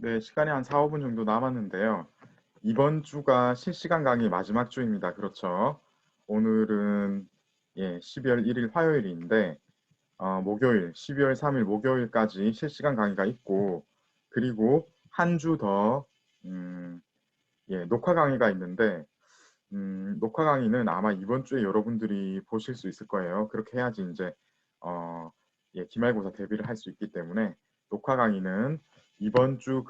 네, 시간이 한 4, 5분 정도 남았는데요. 이번 주가 실시간 강의 마지막 주입니다. 그렇죠? 오늘은 12월 1일 화요일인데 목요일, 12월 3일 목요일까지 실시간 강의가 있고 그리고 한 주 더 녹화 강의가 있는데 녹화 강의는 아마 이번 주에 여러분들이 보실 수 있을 거예요. 그렇게 해야지 이제 기말고사 대비를 할 수 있기 때문에 녹화 강의는 이번 주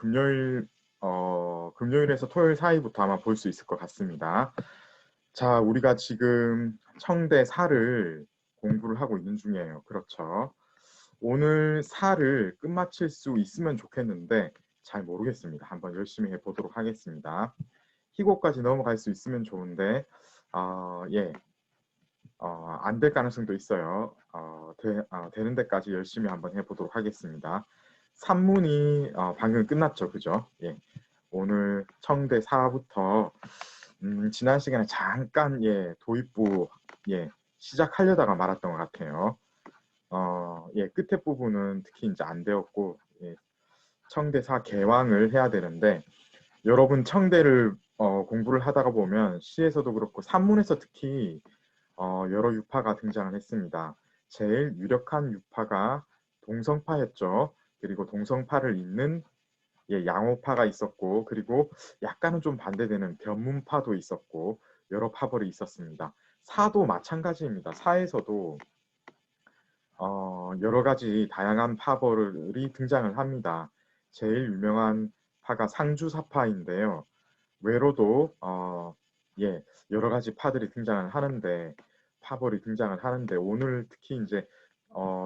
금요일에서 토요일 사이부터 아마 볼 수 있을 것 같습니다. 자, 우리가 지금 청대 4를 공부를 하고 있는 중이에요. 그렇죠. 오늘 4를 끝마칠 수 있으면 좋겠는데 잘 모르겠습니다. 한번 열심히 해보도록 하겠습니다. 희곡까지 넘어갈 수 있으면 좋은데 안 될 가능성도 있어요. 되는 데까지 열심히 한번 해보도록 하겠습니다. 산문이 방금 끝났죠, 그죠? 예, 오늘 청대 4부터 지난 시간에 잠깐 도입부 시작하려다가 말았던 것 같아요. 끝에 부분은 특히 이제 안 되었고 청대 4 개왕을 해야 되는데 여러분 청대를 공부를 하다가 보면 시에서도 그렇고 산문에서 특히 여러 유파가 등장을 했습니다. 제일 유력한 유파가 동성파였죠. 그리고 동성파를 잇는 양호파가 있었고 그리고 약간은 좀 반대되는 변문파도 있었고 여러 파벌이 있었습니다. 사도 마찬가지입니다. 사에서도 여러 가지 다양한 파벌이 등장을 합니다. 제일 유명한 파가 상주사파인데요. 외로도 여러 가지 파들이 등장을 하는데 파벌이 등장을 하는데 오늘 특히 이제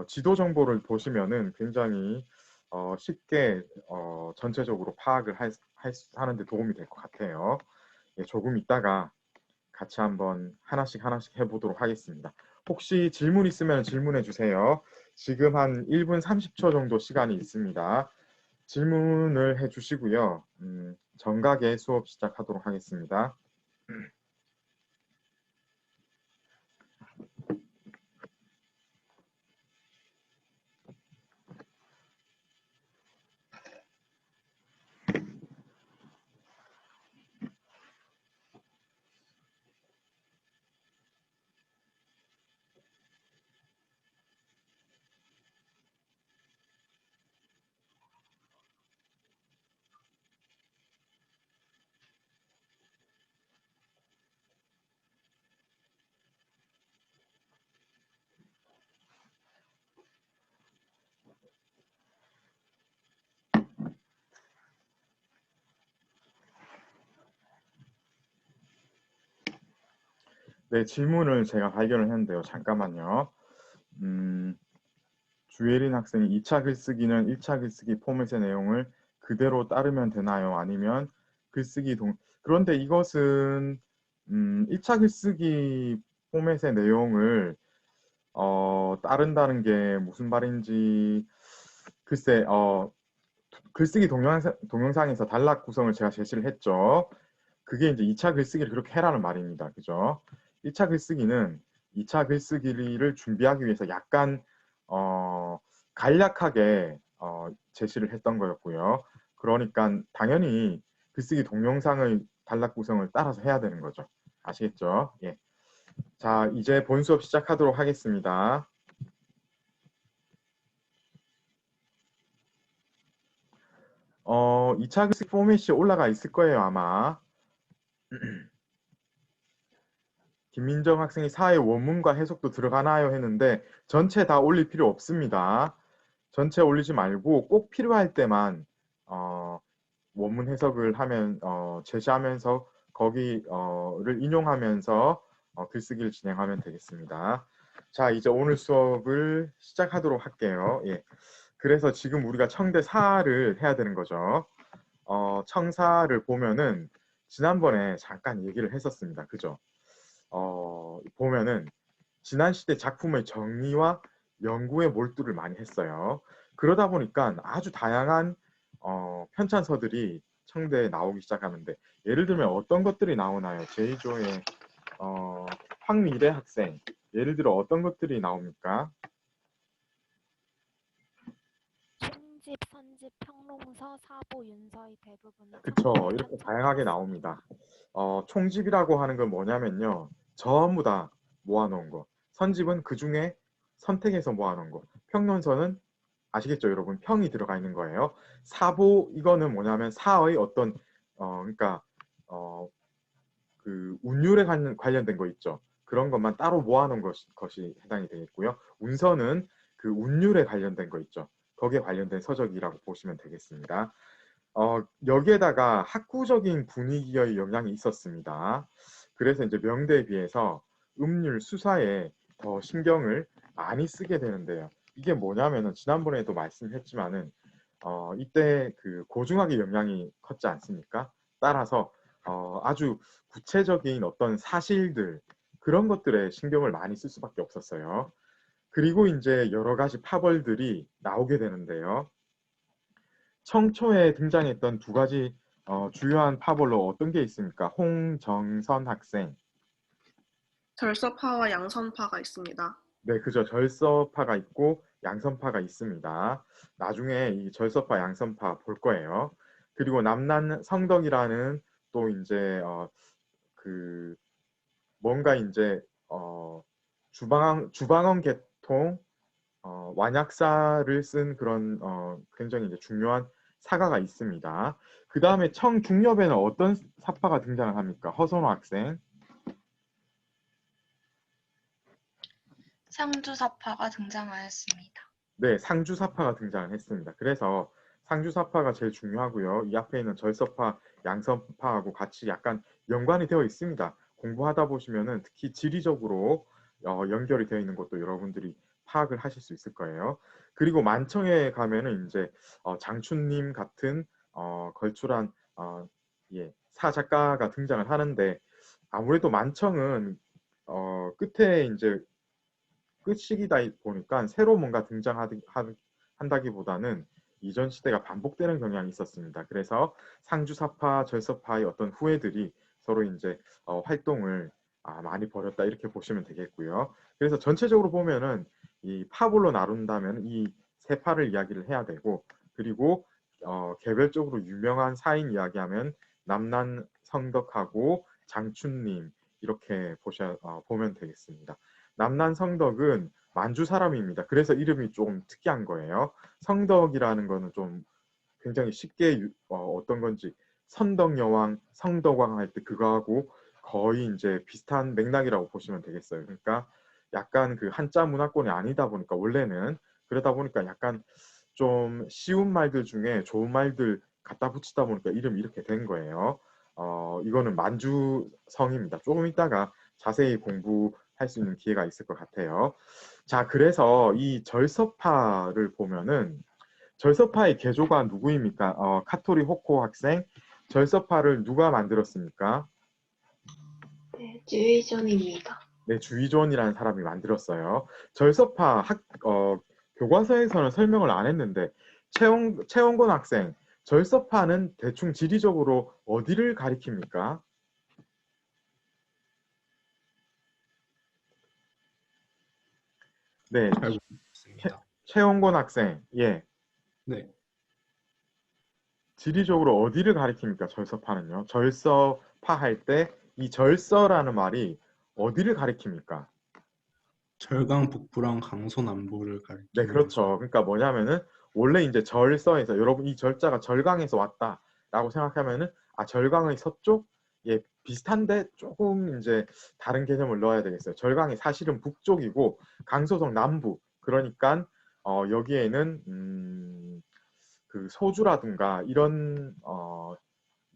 지도 정보를 보시면은 굉장히 쉽게 전체적으로 파악을 하는데 도움이 될 것 같아요. 조금 있다가 같이 한번 하나씩 해보도록 하겠습니다. 혹시 질문 있으면 질문해 주세요. 지금 한 1분 30초 정도 시간이 있습니다. 질문을 해주시고요. 정각의 수업 시작하도록 하겠습니다. 네, 질문을 제가 발견을 했는데요. 잠깐만요. 주예린 학생이 2차 글쓰기는 1차 글쓰기 포맷의 내용을 그대로 따르면 되나요? 아니면 그런데 이것은 1차 글쓰기 포맷의 내용을 따른다는 게 무슨 말인지 글쎄 글쓰기 동영상에서 단락 구성을 제가 제시를 했죠. 그게 이제 2차 글쓰기를 그렇게 해라는 말입니다. 그죠? 1차 글쓰기는 2차 글쓰기를 준비하기 위해서 약간 간략하게 제시를 했던 거였고요. 그러니까 당연히 글쓰기 동영상의 단락 구성을 따라서 해야 되는 거죠. 아시겠죠? 예. 자, 이제 본 수업 시작하도록 하겠습니다. 2차 글쓰기 포맷이 올라가 있을 거예요, 아마. 김민정 학생이 사회 원문과 해석도 들어가나요? 했는데 전체 다 올릴 필요 없습니다. 전체 올리지 말고 꼭 필요할 때만 원문 해석을 하면 제시하면서 거기를 인용하면서 글쓰기를 진행하면 되겠습니다. 자, 이제 오늘 수업을 시작하도록 할게요. 예. 그래서 지금 우리가 청대 4를 해야 되는 거죠. 청사를 보면은 지난번에 잠깐 얘기를 했었습니다. 그죠? 보면은 지난 시대 작품의 정리와 연구에 몰두를 많이 했어요. 그러다 보니까 아주 다양한 편찬서들이 청대에 나오기 시작하는데 예를 들면 어떤 것들이 나오나요? 제이조의 황미래 학생 예를 들어 어떤 것들이 나옵니까? 편집, 평롱서, 사보, 윤서의 대부분이 그쵸. 청지에 이렇게 편찬되어 다양하게 있습니다. 나옵니다. 총집이라고 하는 건 뭐냐면요. 전부 다 모아놓은 거. 선집은 그 중에 선택해서 모아놓은 거. 평론서는 아시겠죠, 여러분? 평이 들어가 있는 거예요. 사보 이거는 뭐냐면 사의 어떤 그러니까 어, 그 운율에 관련된 거 있죠. 그런 것만 따로 모아놓은 것이 해당이 되겠고요. 운서는 그 운율에 관련된 거 있죠. 거기에 관련된 서적이라고 보시면 되겠습니다. 여기에다가 학구적인 분위기의 영향이 있었습니다. 그래서 이제 명대에 비해서 음률 수사에 더 신경을 많이 쓰게 되는데요. 이게 뭐냐면은 지난번에도 말씀했지만은 이때 그 고중학의 영향이 컸지 않습니까? 따라서 아주 구체적인 어떤 사실들 그런 것들에 신경을 많이 쓸 수밖에 없었어요. 그리고 이제 여러 가지 파벌들이 나오게 되는데요. 청초에 등장했던 두 가지 주요한 파벌로 어떤 게 있습니까? 홍정선 학생. 절서파와 양선파가 있습니다. 네, 그죠. 절서파가 있고 양선파가 있습니다. 나중에 이 절서파, 양선파 볼 거예요. 그리고 남난 성덕이라는 또 이제 그 뭔가 이제 주방언 계통 완약사를 쓴 그런 굉장히 이제 중요한 사가가 있습니다. 그 다음에 청중엽에는 어떤 사파가 등장을 합니까? 허선호 학생. 상주사파가 등장하였습니다. 네, 상주사파가 등장을 했습니다. 그래서 상주사파가 제일 중요하고요. 이 앞에 있는 절서파, 양선파하고 같이 약간 연관이 되어 있습니다. 공부하다 보시면은 특히 지리적으로 연결이 되어 있는 것도 여러분들이 파악을 하실 수 있을 거예요. 그리고 만청에 가면은 이제 장춘님 같은 걸출한 예, 사작가가 등장을 하는데 아무래도 만청은 끝에 이제 끝시기다 보니까 새로 뭔가 등장한다기보다는 이전 시대가 반복되는 경향이 있었습니다. 그래서 상주사파, 절서파의 어떤 후예들이 서로 이제 활동을 많이 벌였다 이렇게 보시면 되겠고요. 그래서 전체적으로 보면은 이 파벌로 나눈다면 이 세 파를 이야기를 해야 되고 그리고 개별적으로 유명한 사인 이야기하면 남난 성덕하고 장춘님 이렇게 보면 되겠습니다. 남난 성덕은 만주 사람입니다. 그래서 이름이 조금 특이한 거예요. 성덕이라는 거는 좀 굉장히 쉽게 어떤 건지 선덕여왕, 성덕왕 할 때 그거하고 거의 이제 비슷한 맥락이라고 보시면 되겠어요. 그러니까 약간 그 한자 문화권이 아니다 보니까 원래는 그러다 보니까 약간 좀 쉬운 말들 중에 좋은 말들 갖다 붙이다 보니까 이름이 이렇게 된 거예요. 이거는 만주성입니다. 조금 있다가 자세히 공부할 수 있는 기회가 있을 것 같아요. 자, 그래서 이 절서파를 보면은 절서파의 개조가 누구입니까? 카토리 호코 학생. 절서파를 누가 만들었습니까? 네, 주의존입니다. 네, 주의존이라는 사람이 만들었어요. 절서파 교과서에서는 설명을 안 했는데 최원곤 학생, 절서파는 대충 지리적으로 어디를 가리킵니까? 네, 알고 있습니다. 최원곤 학생, 예, 네, 지리적으로 어디를 가리킵니까? 절서파는요. 절서파 할 때 이 절서라는 말이 어디를 가리킵니까? 절강 북부랑 강서 남부를 네, 가리키는 거죠. 그렇죠. 그러니까 뭐냐면은 원래 이제 절서에서 여러분 이 절자가 절강에서 왔다라고 생각하면은 절강의 서쪽 예 비슷한데 조금 이제 다른 개념을 넣어야 되겠어요. 절강이 사실은 북쪽이고 강서성 남부. 그러니까 여기에는 그 소주라든가 이런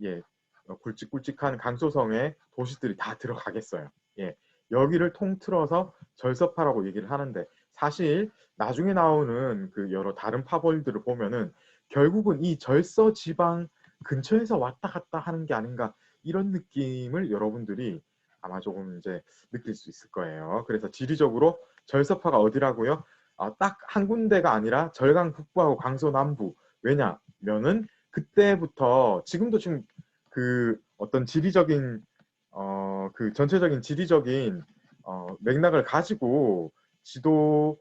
예 굵직굵직한 강소성의 도시들이 다 들어가겠어요. 예, 여기를 통틀어서 절서파라고 얘기를 하는데 사실 나중에 나오는 그 여러 다른 파벌들을 보면은 결국은 이 절서 지방 근처에서 왔다 갔다 하는 게 아닌가 이런 느낌을 여러분들이 아마 조금 이제 느낄 수 있을 거예요. 그래서 지리적으로 절서파가 어디라고요? 딱 한 군데가 아니라 절강 북부하고 강서 남부. 왜냐면은 그때부터 지금도 지금 그 어떤 지리적인 그 전체적인 지리적인 맥락을 가지고 지도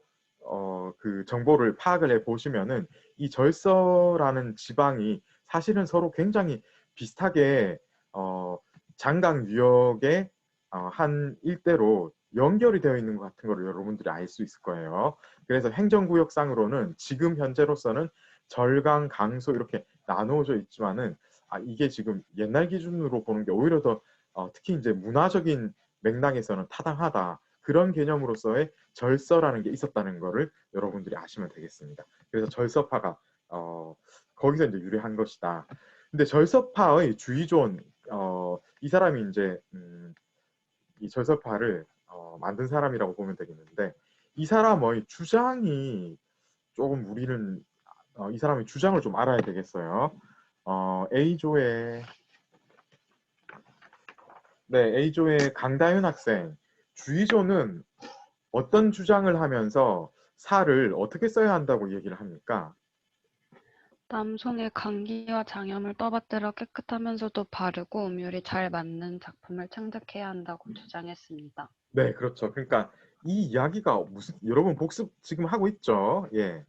그 정보를 파악을 해 보시면은 이 절서라는 지방이 사실은 서로 굉장히 비슷하게 장강 유역의 한 일대로 연결이 되어 있는 것 같은 거를 여러분들이 알 수 있을 거예요. 그래서 행정구역상으로는 지금 현재로서는 절강, 강소 이렇게 나누어져 있지만은 이게 지금 옛날 기준으로 보는 게 오히려 더 특히 이제 문화적인 맥락에서는 타당하다. 그런 개념으로서의 절서라는 게 있었다는 거를 여러분들이 아시면 되겠습니다. 그래서 절서파가 거기서 이제 유래한 것이다. 근데 절서파의 주의존 이 사람이 이제 이 절서파를 만든 사람이라고 보면 되겠는데 이 사람의 주장이 조금 우리는 이 사람의 주장을 좀 알아야 되겠어요. A조의 A조의 강다윤 학생 주의조는 어떤 주장을 하면서 사를 어떻게 써야 한다고 얘기를 합니까? 남송의 감기와 장염을 떠받들어 깨끗하면서도 바르고 음율이 잘 맞는 작품을 창작해야 한다고 주장했습니다. 네, 그렇죠. 그러니까 이 이야기가 무슨 여러분 복습 지금 하고 있죠? 예.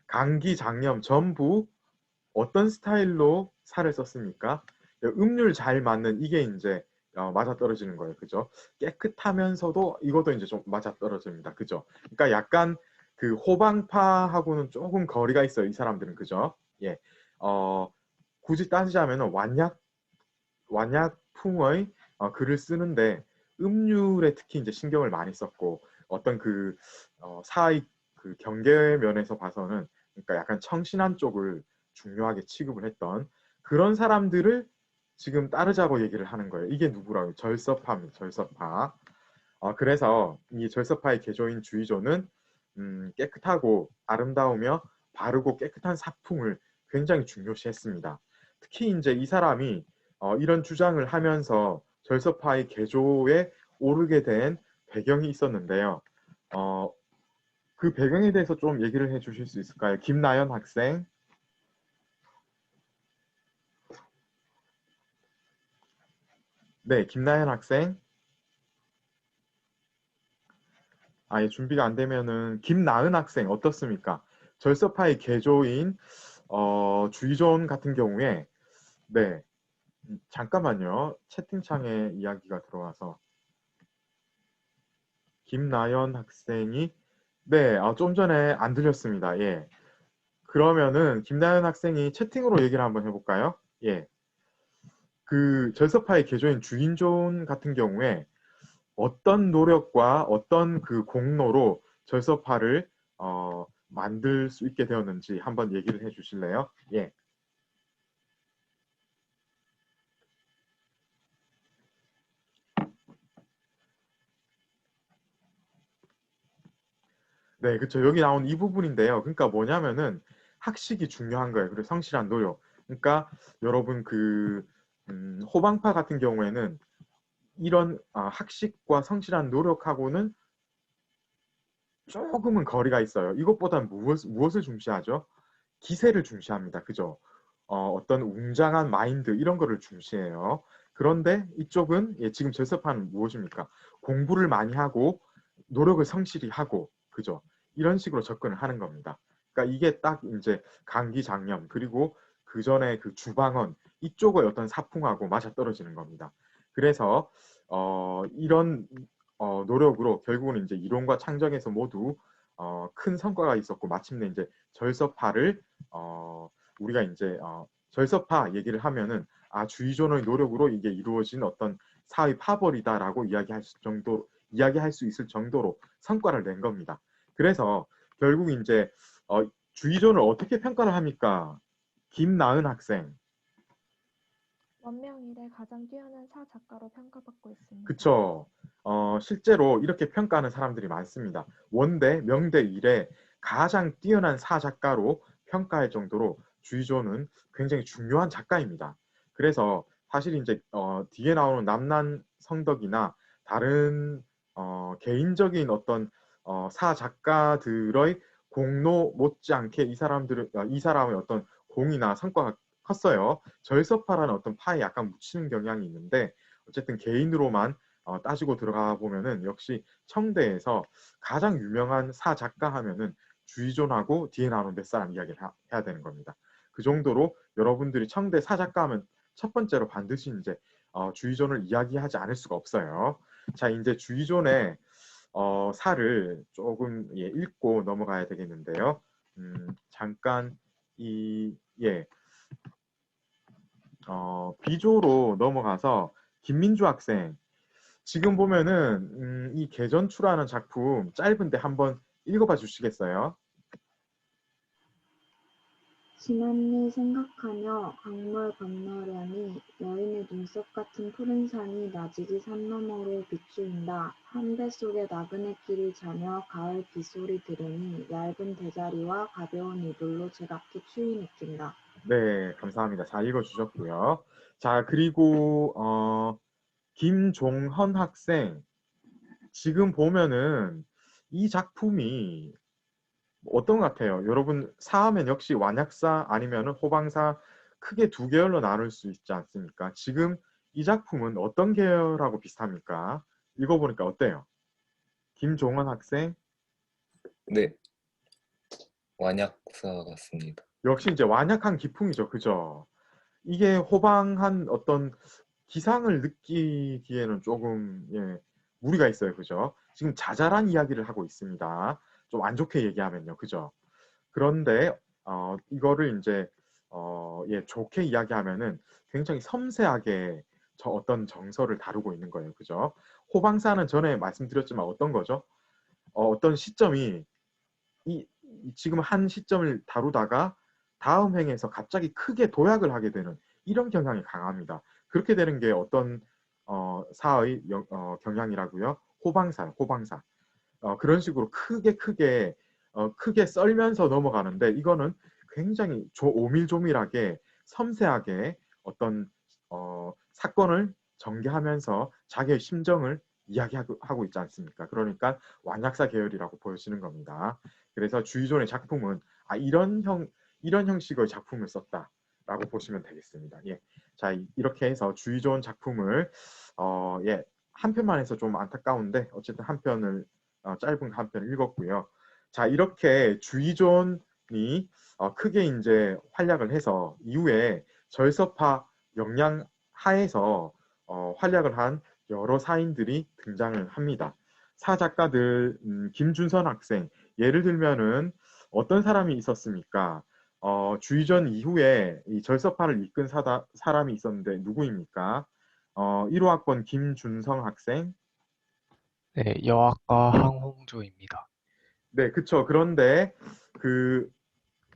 감기, 장염 전부 어떤 스타일로 살을 썼습니까? 음률 잘 맞는 이게 이제 맞아떨어지는 거예요. 그죠? 깨끗하면서도 이것도 이제 좀 맞아떨어집니다. 그죠? 그러니까 약간 그 호방파하고는 조금 거리가 있어요. 이 사람들은. 그죠? 예. 굳이 따지자면 완약풍의 글을 쓰는데 음률에 특히 이제 신경을 많이 썼고 어떤 그 사의 그 경계 면에서 봐서는 그러니까 약간 청신한 쪽을 중요하게 취급을 했던 그런 사람들을 지금 따르자고 얘기를 하는 거예요. 이게 누구라고요? 절서파입니다. 절서파. 그래서 이 절서파의 개조인 주의조는 깨끗하고 아름다우며 바르고 깨끗한 사풍을 굉장히 중요시했습니다. 특히 이제 이 사람이 이런 주장을 하면서 절서파의 개조에 오르게 된 배경이 있었는데요. 그 배경에 대해서 좀 얘기를 해주실 수 있을까요? 김나연 학생. 네, 김나연 학생. 예, 준비가 안 되면은 김나은 학생 어떻습니까? 절서파의 개조인 주의존 같은 경우에 네, 잠깐만요. 채팅창에 이야기가 들어와서 김나연 학생이 네, 좀 전에 안 들렸습니다. 예. 그러면은 김나연 학생이 채팅으로 얘기를 한번 해볼까요? 예. 그 절서파의 개조인 주인존 같은 경우에 어떤 노력과 어떤 그 공로로 절서파를 만들 수 있게 되었는지 한번 얘기를 해 주실래요? 예. 네, 그렇죠. 여기 나온 이 부분인데요. 그러니까 뭐냐면은 학식이 중요한 거예요. 그리고 성실한 노력. 그러니까 여러분 그 호방파 같은 경우에는 이런 학식과 성실한 노력하고는 조금은 거리가 있어요. 이것보다는 무엇을 중시하죠? 기세를 중시합니다. 그죠? 어떤 웅장한 마인드 이런 거를 중시해요. 그런데 이쪽은 지금 절서파는 무엇입니까? 공부를 많이 하고 노력을 성실히 하고 그죠? 이런 식으로 접근을 하는 겁니다. 그러니까 이게 딱 이제 강기장염 그리고 그 전에 그 주방언 이쪽의 어떤 사풍하고 맞아떨어지는 겁니다. 그래서 이런 노력으로 결국은 이제 이론과 창정에서 모두 큰 성과가 있었고 마침내 이제 절서파를 우리가 이제 절서파 얘기를 하면은 주의존의 노력으로 이게 이루어진 어떤 사회 파벌이다라고 이야기할 수 있을 정도로 성과를 낸 겁니다. 그래서 결국 이제 주의존을 어떻게 평가를 합니까? 김나은 학생. 원명 이래 가장 뛰어난 사 작가로 평가받고 있습니다. 그쵸. 실제로 이렇게 평가하는 사람들이 많습니다. 원대, 명대 이래 가장 뛰어난 사 작가로 평가할 정도로 주의조는 굉장히 중요한 작가입니다. 그래서 사실 이제 뒤에 나오는 남난 성덕이나 다른 개인적인 어떤 사 작가들의 공로 못지않게 이 사람의 어떤 공이나 성과가 컸어요. 절서파라는 어떤 파에 약간 묻히는 경향이 있는데 어쨌든 개인으로만 따지고 들어가 보면은 역시 청대에서 가장 유명한 사 작가 하면은 주의존하고 뒤에 나오는 몇 사람 이야기를 해야 되는 겁니다. 그 정도로 여러분들이 청대 사 작가 하면 첫 번째로 반드시 이제 주의존을 이야기하지 않을 수가 없어요. 자, 이제 주의존의 사를 조금 읽고 넘어가야 되겠는데요. 잠깐 비조로 넘어가서 김민주 학생, 지금 보면은 이 개전추라는 작품 짧은데 한번 읽어봐 주시겠어요? 지난일 생각하며 강물 건너려니 여인의 눈썹 같은 푸른 산이 나지기 산 너머로 비추인다. 한 배 속에 나그네끼리 자며 가을 빗소리 들으니 얇은 대자리와 가벼운 이불로 제각기 추위 느낀다. 네, 감사합니다. 잘 읽어주셨고요. 자, 그리고 김종헌 학생, 지금 보면은 이 작품이 어떤 것 같아요? 여러분, 사하면 역시 완약사 아니면 호방사 크게 두 계열로 나눌 수 있지 않습니까? 지금 이 작품은 어떤 계열하고 비슷합니까? 읽어보니까 어때요? 김종헌 학생, 네, 완약사 같습니다. 역시 이제 완약한 기풍이죠, 그죠? 이게 호방한 어떤 기상을 느끼기에는 조금 무리가 있어요, 그죠? 지금 자잘한 이야기를 하고 있습니다. 좀 안 좋게 얘기하면요, 그죠? 그런데 이거를 이제 좋게 이야기하면은 굉장히 섬세하게 어떤 정서를 다루고 있는 거예요, 그죠? 호방사는 전에 말씀드렸지만 어떤 거죠? 어떤 시점이 지금 한 시점을 다루다가 다음 행에서 갑자기 크게 도약을 하게 되는 이런 경향이 강합니다. 그렇게 되는 게 어떤 사의 경향이라고요? 호방사. 그런 식으로 크게 썰면서 넘어가는데 이거는 굉장히 오밀조밀하게 섬세하게 어떤 사건을 전개하면서 자기의 심정을 이야기하고 있지 않습니까? 그러니까 완약사 계열이라고 보여지는 겁니다. 그래서 주의존의 작품은 이런 형식의 작품을 썼다라고 보시면 되겠습니다. 예. 자, 이렇게 해서 주의존 작품을 한 편만 해서 좀 안타까운데 어쨌든 한 편을 짧은 한 편을 읽었고요. 자, 이렇게 주의존이 크게 이제 활약을 해서 이후에 절서파 영향 하에서 활약을 한 여러 사인들이 등장을 합니다. 사 작가들 김준선 학생, 예를 들면은 어떤 사람이 있었습니까? 주의전 이후에 이 절서파를 이끈 사람이 있었는데 누구입니까? 1호 학번 김준성 학생. 네, 여학과 황홍조입니다. 네, 그쵸. 그런데 그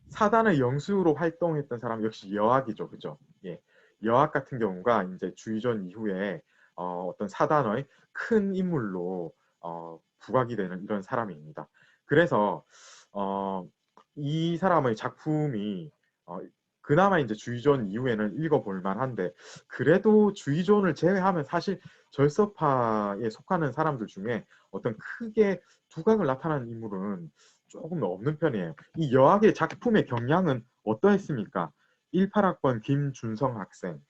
사단의 영수로 활동했던 사람 역시 여학이죠, 그죠? 예, 여학 같은 경우가 이제 주의전 이후에 어떤 사단의 큰 인물로 부각이 되는 이런 사람입니다. 그래서 이 사람의 작품이 그나마 이제 주의존 이후에는 읽어볼 만한데 그래도 주의존을 제외하면 사실 절서파에 속하는 사람들 중에 어떤 크게 두각을 나타나는 인물은 조금 없는 편이에요. 이 여학의 작품의 경향은 어떠했습니까? 18학번 김준성 학생.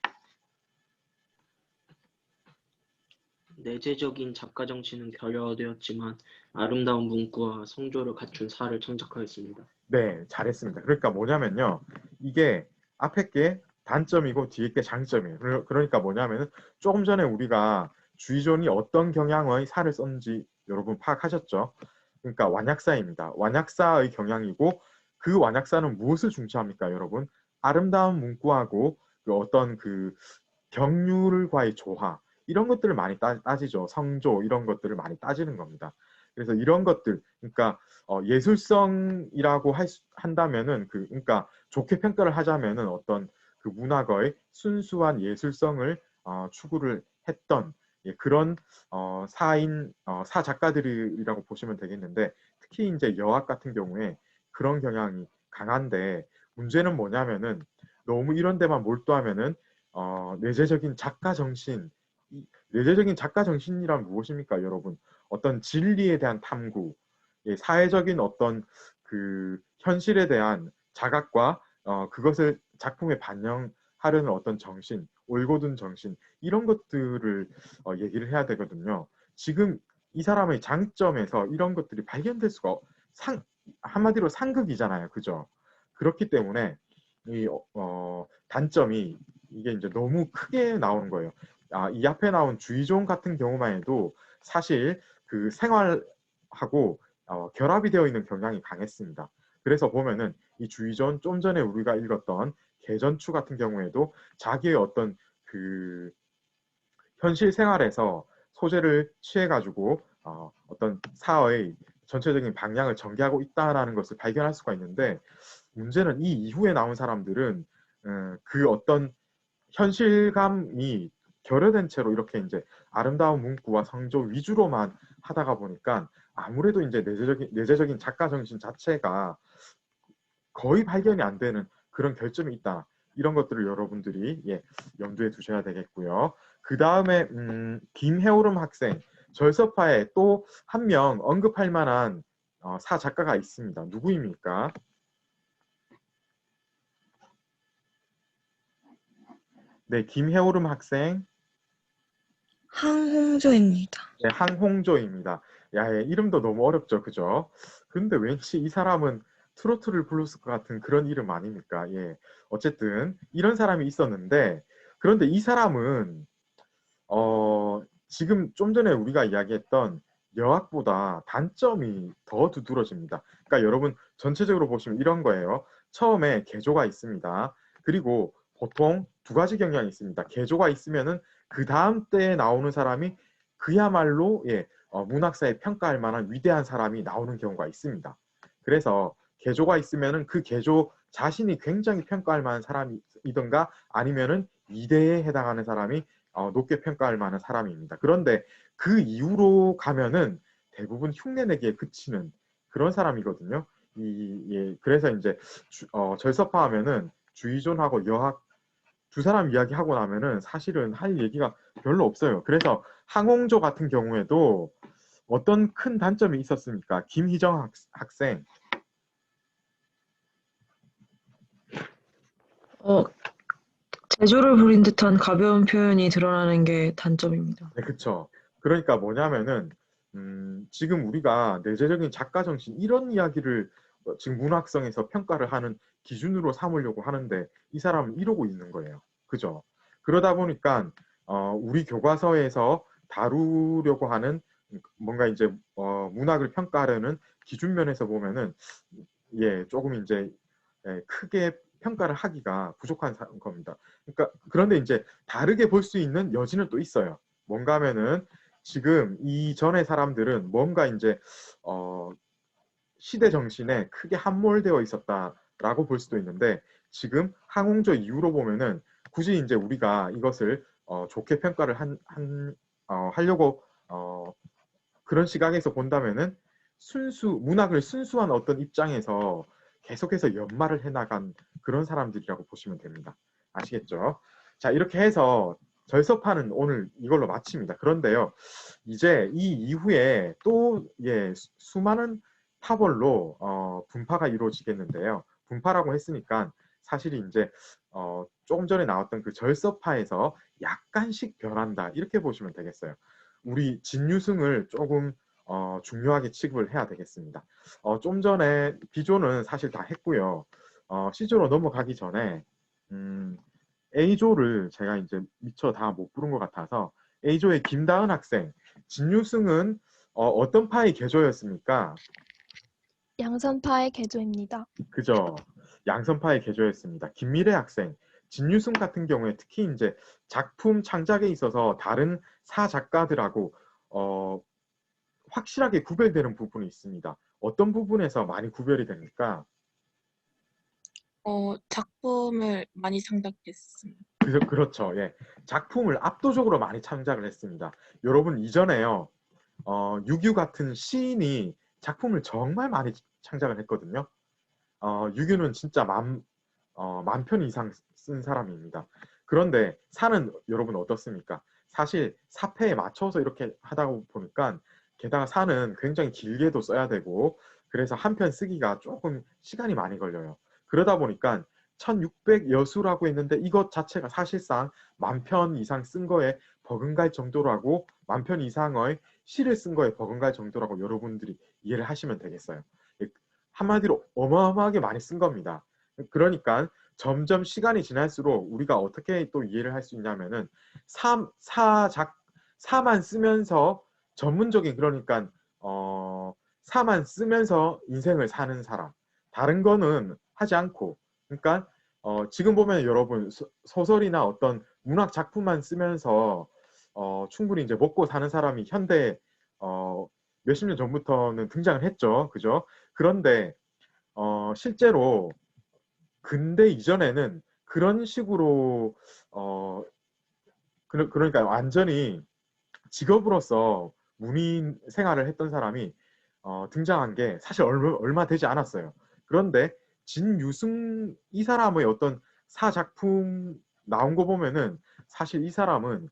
내재적인 작가 정신은 결여되었지만 아름다운 문구와 성조를 갖춘 사를 창작하였습니다. 네, 잘했습니다. 그러니까 뭐냐면요. 이게 앞에 게 단점이고 뒤에 게 장점이에요. 그러니까 뭐냐면은 조금 전에 우리가 주의존이 어떤 경향의 사를 썼는지 여러분 파악하셨죠? 그러니까 완약사입니다. 완약사의 경향이고 그 완약사는 무엇을 중시합니까, 여러분? 아름다운 문구하고 그 어떤 그 경륜과의 조화 이런 것들을 많이 따지죠. 성조 이런 것들을 많이 따지는 겁니다. 그래서 이런 것들, 그러니까 예술성이라고 한다면은 그러니까 좋게 평가를 하자면은 어떤 그 문학의 순수한 예술성을 추구를 했던 그런 사 작가들이라고 보시면 되겠는데 특히 이제 여학 같은 경우에 그런 경향이 강한데 문제는 뭐냐면은 너무 이런 데만 몰두하면은 내재적인 작가 정신, 내재적인 작가 정신이란 무엇입니까, 여러분? 어떤 진리에 대한 탐구, 사회적인 어떤 그 현실에 대한 자각과 그것을 작품에 반영하려는 어떤 정신, 올곧은 정신 이런 것들을 얘기를 해야 되거든요. 지금 이 사람의 장점에서 이런 것들이 발견될 수가 한마디로 상극이잖아요. 그죠? 그렇기 때문에 이 단점이 이게 이제 너무 크게 나오는 거예요. 이 앞에 나온 주의종 같은 경우만 해도 사실 그 생활하고 결합이 되어 있는 경향이 강했습니다. 그래서 보면은 이 주의종 좀 전에 우리가 읽었던 개전추 같은 경우에도 자기의 어떤 그 현실 생활에서 소재를 취해가지고 어떤 사회의 전체적인 방향을 전개하고 있다라는 것을 발견할 수가 있는데 문제는 이 이후에 나온 사람들은 그 어떤 현실감이 결여된 채로 이렇게 이제 아름다운 문구와 성조 위주로만 하다가 보니까 아무래도 이제 내재적인 작가 정신 자체가 거의 발견이 안 되는 그런 결점이 있다. 이런 것들을 여러분들이 염두에 두셔야 되겠고요. 그 다음에 김해오름 학생 절서파에 또 한 명 언급할 만한 사 작가가 있습니다. 누구입니까? 네, 김해오름 학생. 항홍조입니다. 네, 항홍조입니다. 이름도 너무 어렵죠, 그죠? 근데 왠지 이 사람은 트로트를 불렀을 것 같은 그런 이름 아닙니까? 어쨌든 이런 사람이 있었는데 그런데 이 사람은 지금 좀 전에 우리가 이야기했던 여학보다 단점이 더 두드러집니다. 그러니까 여러분 전체적으로 보시면 이런 거예요. 처음에 개조가 있습니다. 그리고 보통 두 가지 경향이 있습니다. 개조가 있으면은 그 다음 때에 나오는 사람이 그야말로 문학사에 평가할 만한 위대한 사람이 나오는 경우가 있습니다. 그래서 개조가 있으면은 그 개조 자신이 굉장히 평가할 만한 사람이든가 아니면은 이대에 해당하는 사람이 높게 평가할 만한 사람입니다. 그런데 그 이후로 가면은 대부분 흉내내기에 그치는 그런 사람이거든요. 그래서 이제 절서파 하면은 주의존하고 여학 두 사람 이야기하고 나면은 사실은 할 얘기가 별로 없어요. 그래서 항홍조 같은 경우에도 어떤 큰 단점이 있었습니까? 김희정 학생. 재주를 부린 듯한 가벼운 표현이 드러나는 게 단점입니다. 네, 그렇죠. 그러니까 뭐냐면은 지금 우리가 내재적인 작가 정신 이런 이야기를 지금 문학성에서 평가를 하는 기준으로 삼으려고 하는데 이 사람은 이러고 있는 거예요. 그죠? 그러다 보니까 우리 교과서에서 다루려고 하는 뭔가 이제 문학을 평가하려는 기준면에서 보면은 조금 이제 크게 평가를 하기가 부족한 겁니다. 그러니까 그런데 이제 다르게 볼 수 있는 여지는 또 있어요. 뭔가 하면은 지금 이전의 사람들은 뭔가 이제 시대 정신에 크게 함몰되어 있었다라고 볼 수도 있는데 지금 항홍조 이후로 보면은 굳이 이제 우리가 이것을 좋게 평가를 하려고 그런 시각에서 본다면은 문학을 순수한 어떤 입장에서 계속해서 연마를 해나간 그런 사람들이라고 보시면 됩니다. 아시겠죠? 자, 이렇게 해서 절서파는 오늘 이걸로 마칩니다. 그런데요, 이제 이 이후에 또 수많은 파벌로 분파가 이루어지겠는데요. 분파라고 했으니까 사실 이제 조금 전에 나왔던 그 절서파에서 약간씩 변한다 이렇게 보시면 되겠어요. 우리 진유승을 조금 중요하게 취급을 해야 되겠습니다. 좀 전에 B조는 사실 다 했고요. C조로 넘어가기 전에 A조를 제가 이제 미처 다 못 부른 것 같아서 A조의 김다은 학생, 진유승은 어떤 파의 개조였습니까? 양선파의 개조입니다. 그죠. 양선파의 개조였습니다. 김미래 학생, 진유승 같은 경우에 특히 이제 작품 창작에 있어서 다른 사 작가들하고 확실하게 구별되는 부분이 있습니다. 어떤 부분에서 많이 구별이 됩니까? 작품을 많이 창작했습니다. 그렇죠. 작품을 압도적으로 많이 창작을 했습니다. 여러분 이전에요. 유규 같은 시인이 작품을 정말 많이 창작을 했거든요. 유규는 진짜 만 편 이상 쓴 사람입니다. 그런데 사는 여러분 어떻습니까? 사실 사패에 맞춰서 이렇게 하다 보니까 게다가 사는 굉장히 길게도 써야 되고 그래서 한 편 쓰기가 조금 시간이 많이 걸려요. 그러다 보니까 1600여수라고 했는데 이것 자체가 사실상 10,000편 이상 쓴 거에 버금갈 정도라고, 10,000편 이상의 시를 쓴 거에 버금갈 정도라고 여러분들이 이해를 하시면 되겠어요. 한마디로 어마어마하게 많이 쓴 겁니다. 그러니까 점점 시간이 지날수록 우리가 어떻게 또 이해를 할 수 있냐면은 사만 쓰면서 전문적인, 그러니까 사만 쓰면서 인생을 사는 사람, 다른 거는 하지 않고, 그러니까 지금 보면 여러분 소설이나 어떤 문학 작품만 쓰면서 충분히 이제 먹고 사는 사람이 현대 몇십 년 전부터는 등장을 했죠. 그죠? 그런데 실제로 근대 이전에는 그런 식으로 그러니까 완전히 직업으로서 문인 생활을 했던 사람이 등장한 게 사실 얼마 되지 않았어요. 그런데 진유승 이 사람의 어떤 사작품 나온 거 보면은 사실 이 사람은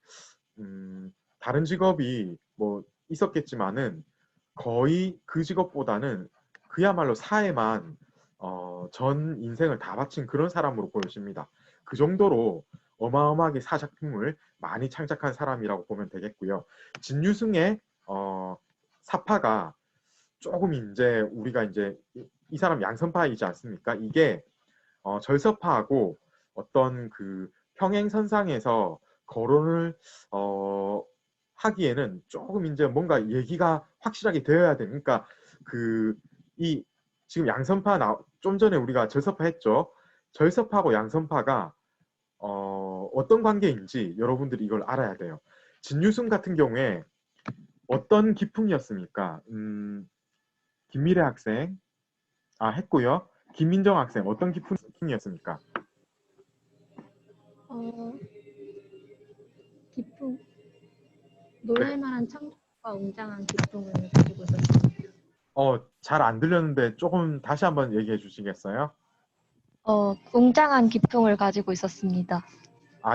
다른 직업이 뭐 있었겠지만은 거의 그 직업보다는 그야말로 사회만 전 인생을 다 바친 그런 사람으로 보여집니다. 그 정도로 어마어마하게 사작품을 많이 창작한 사람이라고 보면 되겠고요. 진유승의 사파가 조금 이제 우리가 이제 이 사람 양선파이지 않습니까? 이게 절서파하고 어떤 그 평행선상에서 거론을 하기에는 조금 이제 뭔가 얘기가 확실하게 되어야 되니까 이 지금 양선파 좀 전에 우리가 절서파 했죠. 절서파하고 양선파가 어떤 관계인지 여러분들이 이걸 알아야 돼요. 진유승 같은 경우에 어떤 기풍이었습니까? 김미래 학생 했고요. 김민정 학생 어떤 기풍이었습니까? 기풍, 놀랄만한 창조과 웅장한 기풍을 가지고 있었습니다. 잘 안 들렸는데 조금 다시 한번 얘기해 주시겠어요? 웅장한 기풍을 가지고 있었습니다.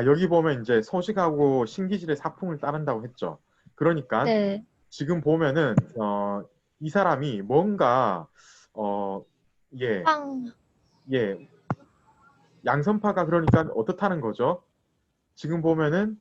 여기 보면 이제 소식하고 신기질의 사풍을 따른다고 했죠. 그러니까 네. 지금 보면은 이 사람이 뭔가 양선파가 그러니까 어떻다는 거죠? 지금 보면은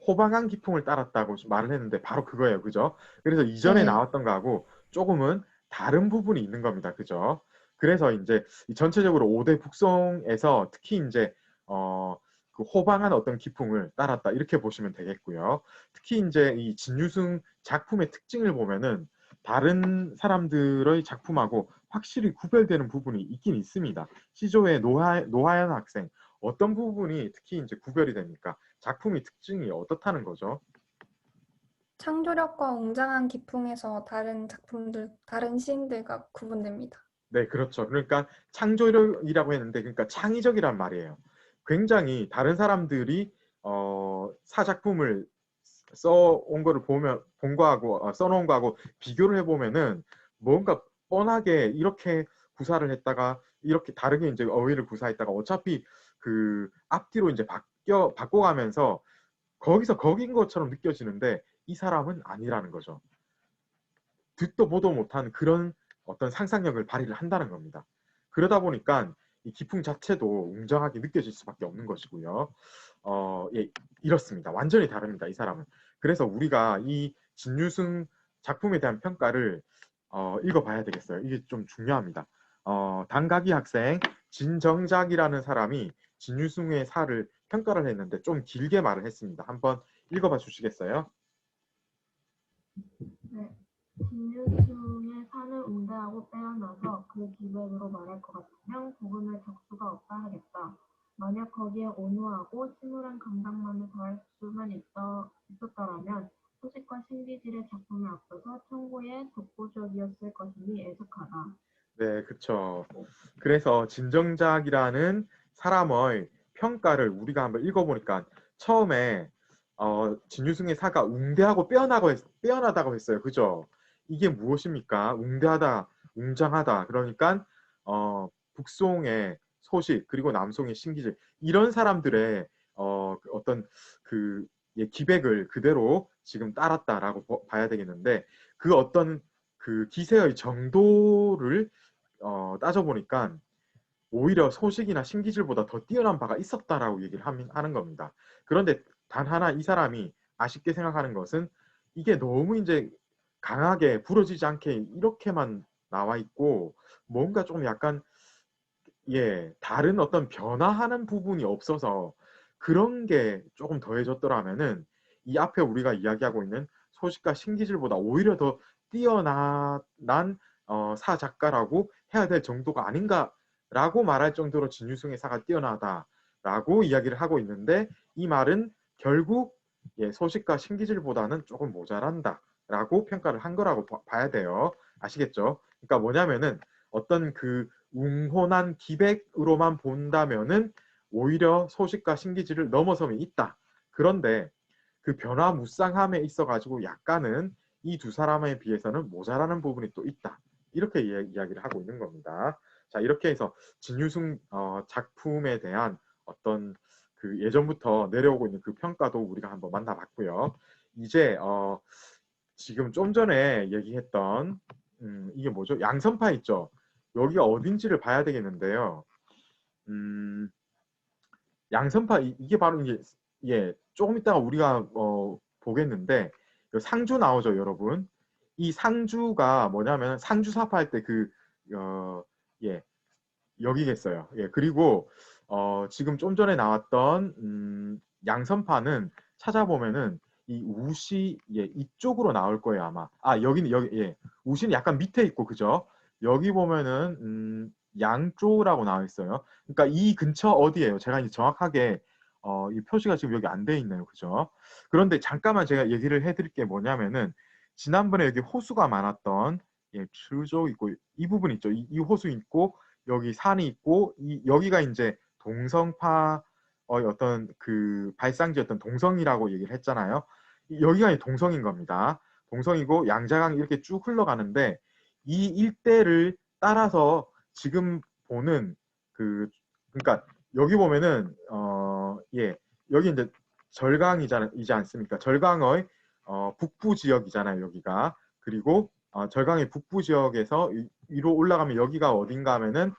호방한 기풍을 따랐다고 말을 했는데 바로 그거예요. 그죠? 그래서 이전에 나왔던 거하고 조금은 다른 부분이 있는 겁니다. 그죠? 그래서 이제 전체적으로 5대 북송에서 특히 이제 그 호방한 어떤 기풍을 따랐다 이렇게 보시면 되겠고요. 특히 이제 이 진유승 작품의 특징을 보면은 다른 사람들의 작품하고 확실히 구별되는 부분이 있긴 있습니다. 시조의 노하연 학생 어떤 부분이 특히 이제 구별이 됩니까? 작품의 특징이 어떻다는 거죠? 창조력과 웅장한 기풍에서 다른 작품들, 다른 시인들과 구분됩니다. 네, 그렇죠. 그러니까 창조력이라고 했는데 그러니까 창의적이란 말이에요. 굉장히 다른 사람들이 사작품을 써온 거를 본 거하고 써놓은 거하고 비교를 해보면은 뭔가 뻔하게 이렇게 구사를 했다가 이렇게 다르게 이제 어휘를 구사했다가 어차피 그 앞뒤로 이제 바꿔가면서 거기서 거긴 것처럼 느껴지는데 이 사람은 아니라는 거죠. 듣도 보도 못한 그런 어떤 상상력을 발휘를 한다는 겁니다. 그러다 보니까 이 기풍 자체도 웅장하게 느껴질 수밖에 없는 것이고요. 이렇습니다. 완전히 다릅니다. 이 사람은. 그래서 우리가 이 진유승 작품에 대한 평가를 읽어봐야 되겠어요. 이게 좀 중요합니다. 단각이 학생 진정작이라는 사람이 진유승의 사를 평가를 했는데 좀 길게 말을 했습니다. 한번 읽어봐 주시겠어요? 네. 진유승의 산을 웅대하고 빼어나서 그 기백으로 말할 것 같으면 부분을 적수가 없다 하겠다. 만약 거기에 온화하고 심오한 감상만을 더할 수만 있었더라면 소식과 신기질의 작품에 앞서서 청고의 독보적이었을 것이니 애석하다. 네, 그렇죠. 그래서 진정작이라는 사람의 평가를 우리가 한번 읽어보니까 처음에 진유승의 사가 웅대하고 빼어나다고 했어요. 그죠? 이게 무엇입니까? 웅대하다, 웅장하다. 그러니까 북송의 소식 그리고 남송의 신기질 이런 사람들의 어떤 그 기백을 그대로 지금 따랐다라고 봐야 되겠는데 그 어떤 그 기세의 정도를 따져보니까 오히려 소식이나 신기질보다 더 뛰어난 바가 있었다라고 얘기를 하는 겁니다. 그런데 단 하나 이 사람이 아쉽게 생각하는 것은 이게 너무 이제 강하게 부러지지 않게 이렇게만 나와 있고 뭔가 좀 약간 다른 어떤 변화하는 부분이 없어서 그런 게 조금 더해졌더라면은 이 앞에 우리가 이야기하고 있는 소식과 신기질보다 오히려 더 뛰어난 사 작가라고 해야 될 정도가 아닌가라고 말할 정도로 진유승의 사가 뛰어나다라고 이야기를 하고 있는데 이 말은 결국 소식과 신기질보다는 조금 모자란다라고 평가를 한 거라고 봐야 돼요. 아시겠죠? 그러니까 뭐냐면은 어떤 그 웅혼한 기백으로만 본다면은 오히려 소식과 신기질을 넘어섬이 있다. 그런데 그 변화무쌍함에 있어가지고 약간은 이 두 사람에 비해서는 모자라는 부분이 또 있다. 이렇게 이야기를 하고 있는 겁니다. 자, 이렇게 해서 진유승 작품에 대한 어떤 그 예전부터 내려오고 있는 그 평가도 우리가 한번 만나봤고요. 이제 지금 좀 전에 얘기했던 이게 뭐죠? 양선파 있죠? 여기가 어딘지를 봐야 되겠는데요. 양선파 이게 바로 이게 조금 있다가 우리가 보겠는데 상주 나오죠, 여러분. 이 상주가 뭐냐면 상주사파 할 때 여기겠어요. 그리고 지금 좀 전에 나왔던 양선파는 찾아보면은 이 우시 이쪽으로 나올 거예요, 아마. 여기는 우시는 약간 밑에 있고 그죠? 여기 보면은 양조라고 나와 있어요. 그러니까 이 근처 어디예요? 제가 이제 정확하게 이 표시가 지금 여기 안 돼 있네요. 그죠? 그런데 잠깐만 제가 얘기를 해드릴 게 뭐냐면은 지난번에 여기 호수가 많았던 출조 있고 이 부분 있죠. 이 호수 있고 여기 산이 있고 여기가 이제 동성파 어떤 그 발상지였던 동성이라고 얘기를 했잖아요. 여기가 동성인 겁니다. 동성이고 양자강이 이렇게 쭉 흘러가는데 이 일대를 따라서 지금 보는 그러니까 여기 보면은 여기 이제 절강이지 않습니까? 절강의 북부 지역이잖아요, 여기가. 그리고 절강의 북부 지역에서 위로 올라가면 여기가 어딘가 하면은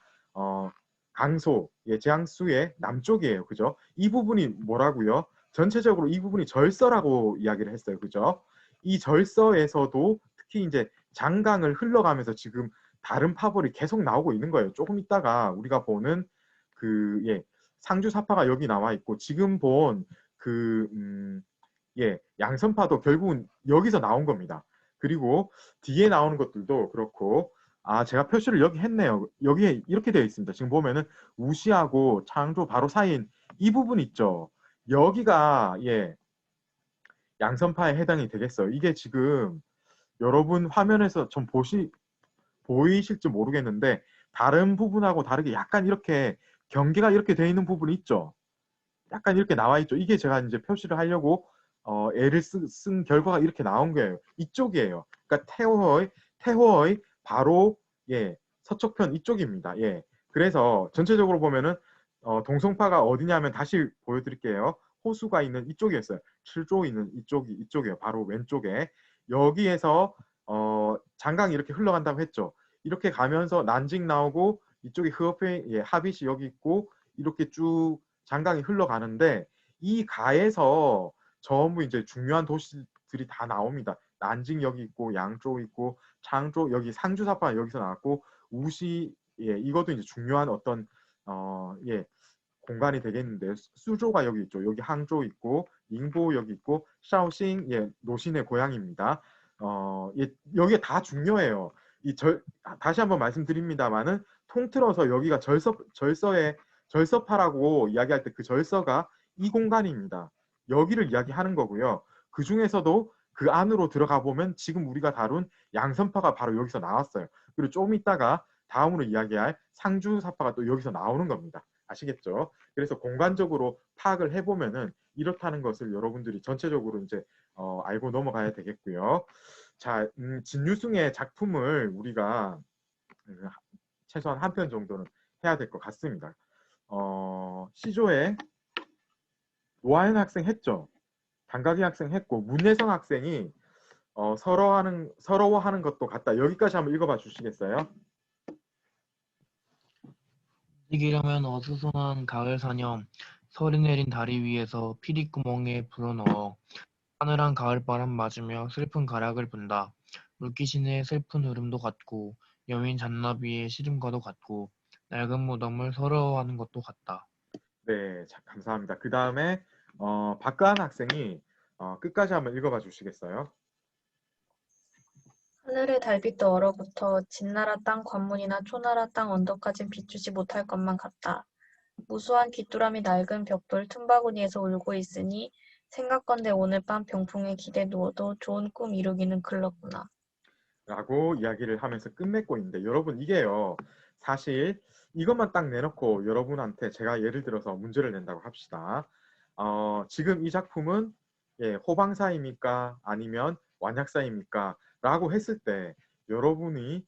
강소, 지angsu의 남쪽이에요. 그죠? 이 부분이 뭐라고요? 전체적으로 이 부분이 절서라고 이야기를 했어요. 그죠? 이 절서에서도 특히 이제 장강을 흘러가면서 지금 다른 파벌이 계속 나오고 있는 거예요. 조금 있다가 우리가 보는 상주사파가 여기 나와 있고 지금 본 양선파도 결국은 여기서 나온 겁니다. 그리고 뒤에 나오는 것들도 그렇고 제가 표시를 여기 했네요. 여기에 이렇게 되어 있습니다. 지금 보면은 우시하고 창조 바로 사이인 이 부분 있죠. 여기가 양선파에 해당이 되겠어요. 이게 지금 여러분 화면에서 좀 보이실지 모르겠는데 다른 부분하고 다르게 약간 이렇게 경계가 이렇게 되어 있는 부분이 있죠. 약간 이렇게 나와 있죠. 이게 제가 이제 표시를 하려고 애를 쓴 결과가 이렇게 나온 거예요. 이쪽이에요. 그러니까 태호의 바로 서쪽편 이쪽입니다. 그래서 전체적으로 보면은 동성파가 어디냐면 다시 보여드릴게요. 호수가 있는 이쪽이었어요. 칠조 있는 이쪽이에요. 바로 왼쪽에. 여기에서 장강이 이렇게 흘러간다고 했죠. 이렇게 가면서 난징 나오고 이쪽에 흐어페 하빗이 여기 있고 이렇게 쭉 장강이 흘러가는데 이 가에서 전부 이제 중요한 도시들이 다 나옵니다. 난징 여기 있고 양조 있고 창조 여기 상주사파 여기서 나왔고 우시 이것도 이제 중요한 어떤 공간이 되겠는데 수조가 여기 있죠. 여기 항조 있고 닝보 여기 있고 샤오싱 노신의 고향입니다. 여기가 다 중요해요. 다시 한번 말씀드립니다만은 통틀어서 여기가 절서파라고 이야기할 때 그 절서가 이 공간입니다. 여기를 이야기하는 거고요. 그 중에서도 그 안으로 들어가 보면 지금 우리가 다룬 양선파가 바로 여기서 나왔어요. 그리고 조금 있다가 다음으로 이야기할 상주사파가 또 여기서 나오는 겁니다. 아시겠죠? 그래서 공간적으로 파악을 해보면은 이렇다는 것을 여러분들이 전체적으로 이제 알고 넘어가야 되겠고요. 자, 진유승의 작품을 우리가 최소한 한 편 정도는 해야 될 것 같습니다. 시조에 노하연 학생 했죠. 단각이 학생 했고 문예성 학생이 서러워하는 것도 같다. 여기까지 한번 읽어봐 주시겠어요? 이기려면 어수선한 가을 사념, 서리 내린 다리 위에서 피리구멍에 불어넣어 싸늘한 가을바람 맞으며 슬픈 가락을 분다. 물귀신의 슬픈 울음도 같고 여인 잔나비의 시름과도 같고 낡은 무덤을 서러워하는 것도 같다. 네, 자, 감사합니다. 그 다음에 박가은 학생이 끝까지 한번 읽어봐 주시겠어요? 하늘의 달빛도 얼어붙어 진나라 땅 관문이나 초나라 땅 언덕까진 비추지 못할 것만 같다. 무수한 귀뚜라미 낡은 벽돌 틈바구니에서 울고 있으니 생각건대 오늘 밤 병풍에 기대 누워도 좋은 꿈 이루기는 글렀구나. 라고 이야기를 하면서 끝맺고 있는데 여러분 이게요. 사실 이것만 딱 내놓고 여러분한테 제가 예를 들어서 문제를 낸다고 합시다. 지금 이 작품은 호방사입니까? 아니면 완약사입니까? 라고 했을 때 여러분이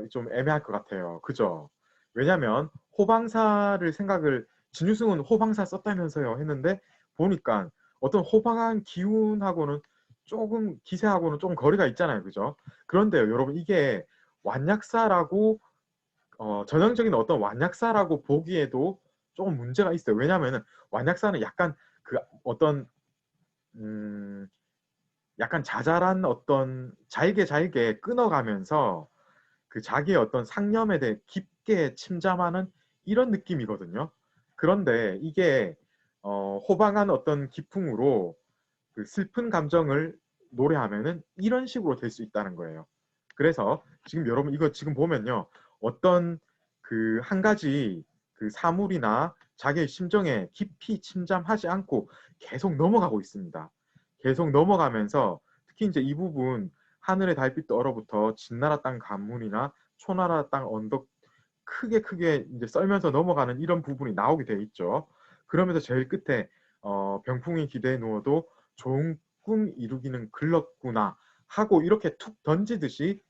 좀 애매할 것 같아요. 그죠? 왜냐면 호방사를 진유승은 호방사 썼다면서요 했는데 보니까 어떤 호방한 기운하고는 조금 기세하고는 조금 거리가 있잖아요. 그죠? 그런데요, 여러분 이게 완약사라고 전형적인 어떤 완약사라고 보기에도 조금 문제가 있어요. 왜냐하면 완약사는 약간 그 어떤 약간 자잘한 어떤 잘게 끊어가면서 그 자기의 어떤 상념에 대해 깊게 침잠하는 이런 느낌이거든요. 그런데 이게 호방한 어떤 기풍으로 그 슬픈 감정을 노래하면은 이런 식으로 될 수 있다는 거예요. 그래서 지금 여러분 이거 지금 보면요. 어떤 그 한 가지 그 사물이나 자기의 심정에 깊이 침잠하지 않고 계속 넘어가고 있습니다. 계속 넘어가면서 특히 이제 이 부분 하늘의 달빛도 얼어붙어 진나라 땅 관문이나 초나라 땅 언덕 크게 이제 썰면서 넘어가는 이런 부분이 나오게 돼 있죠. 그러면서 제일 끝에 병풍이 기대에 누워도 좋은 꿈 이루기는 글렀구나 하고 이렇게 툭 던지듯이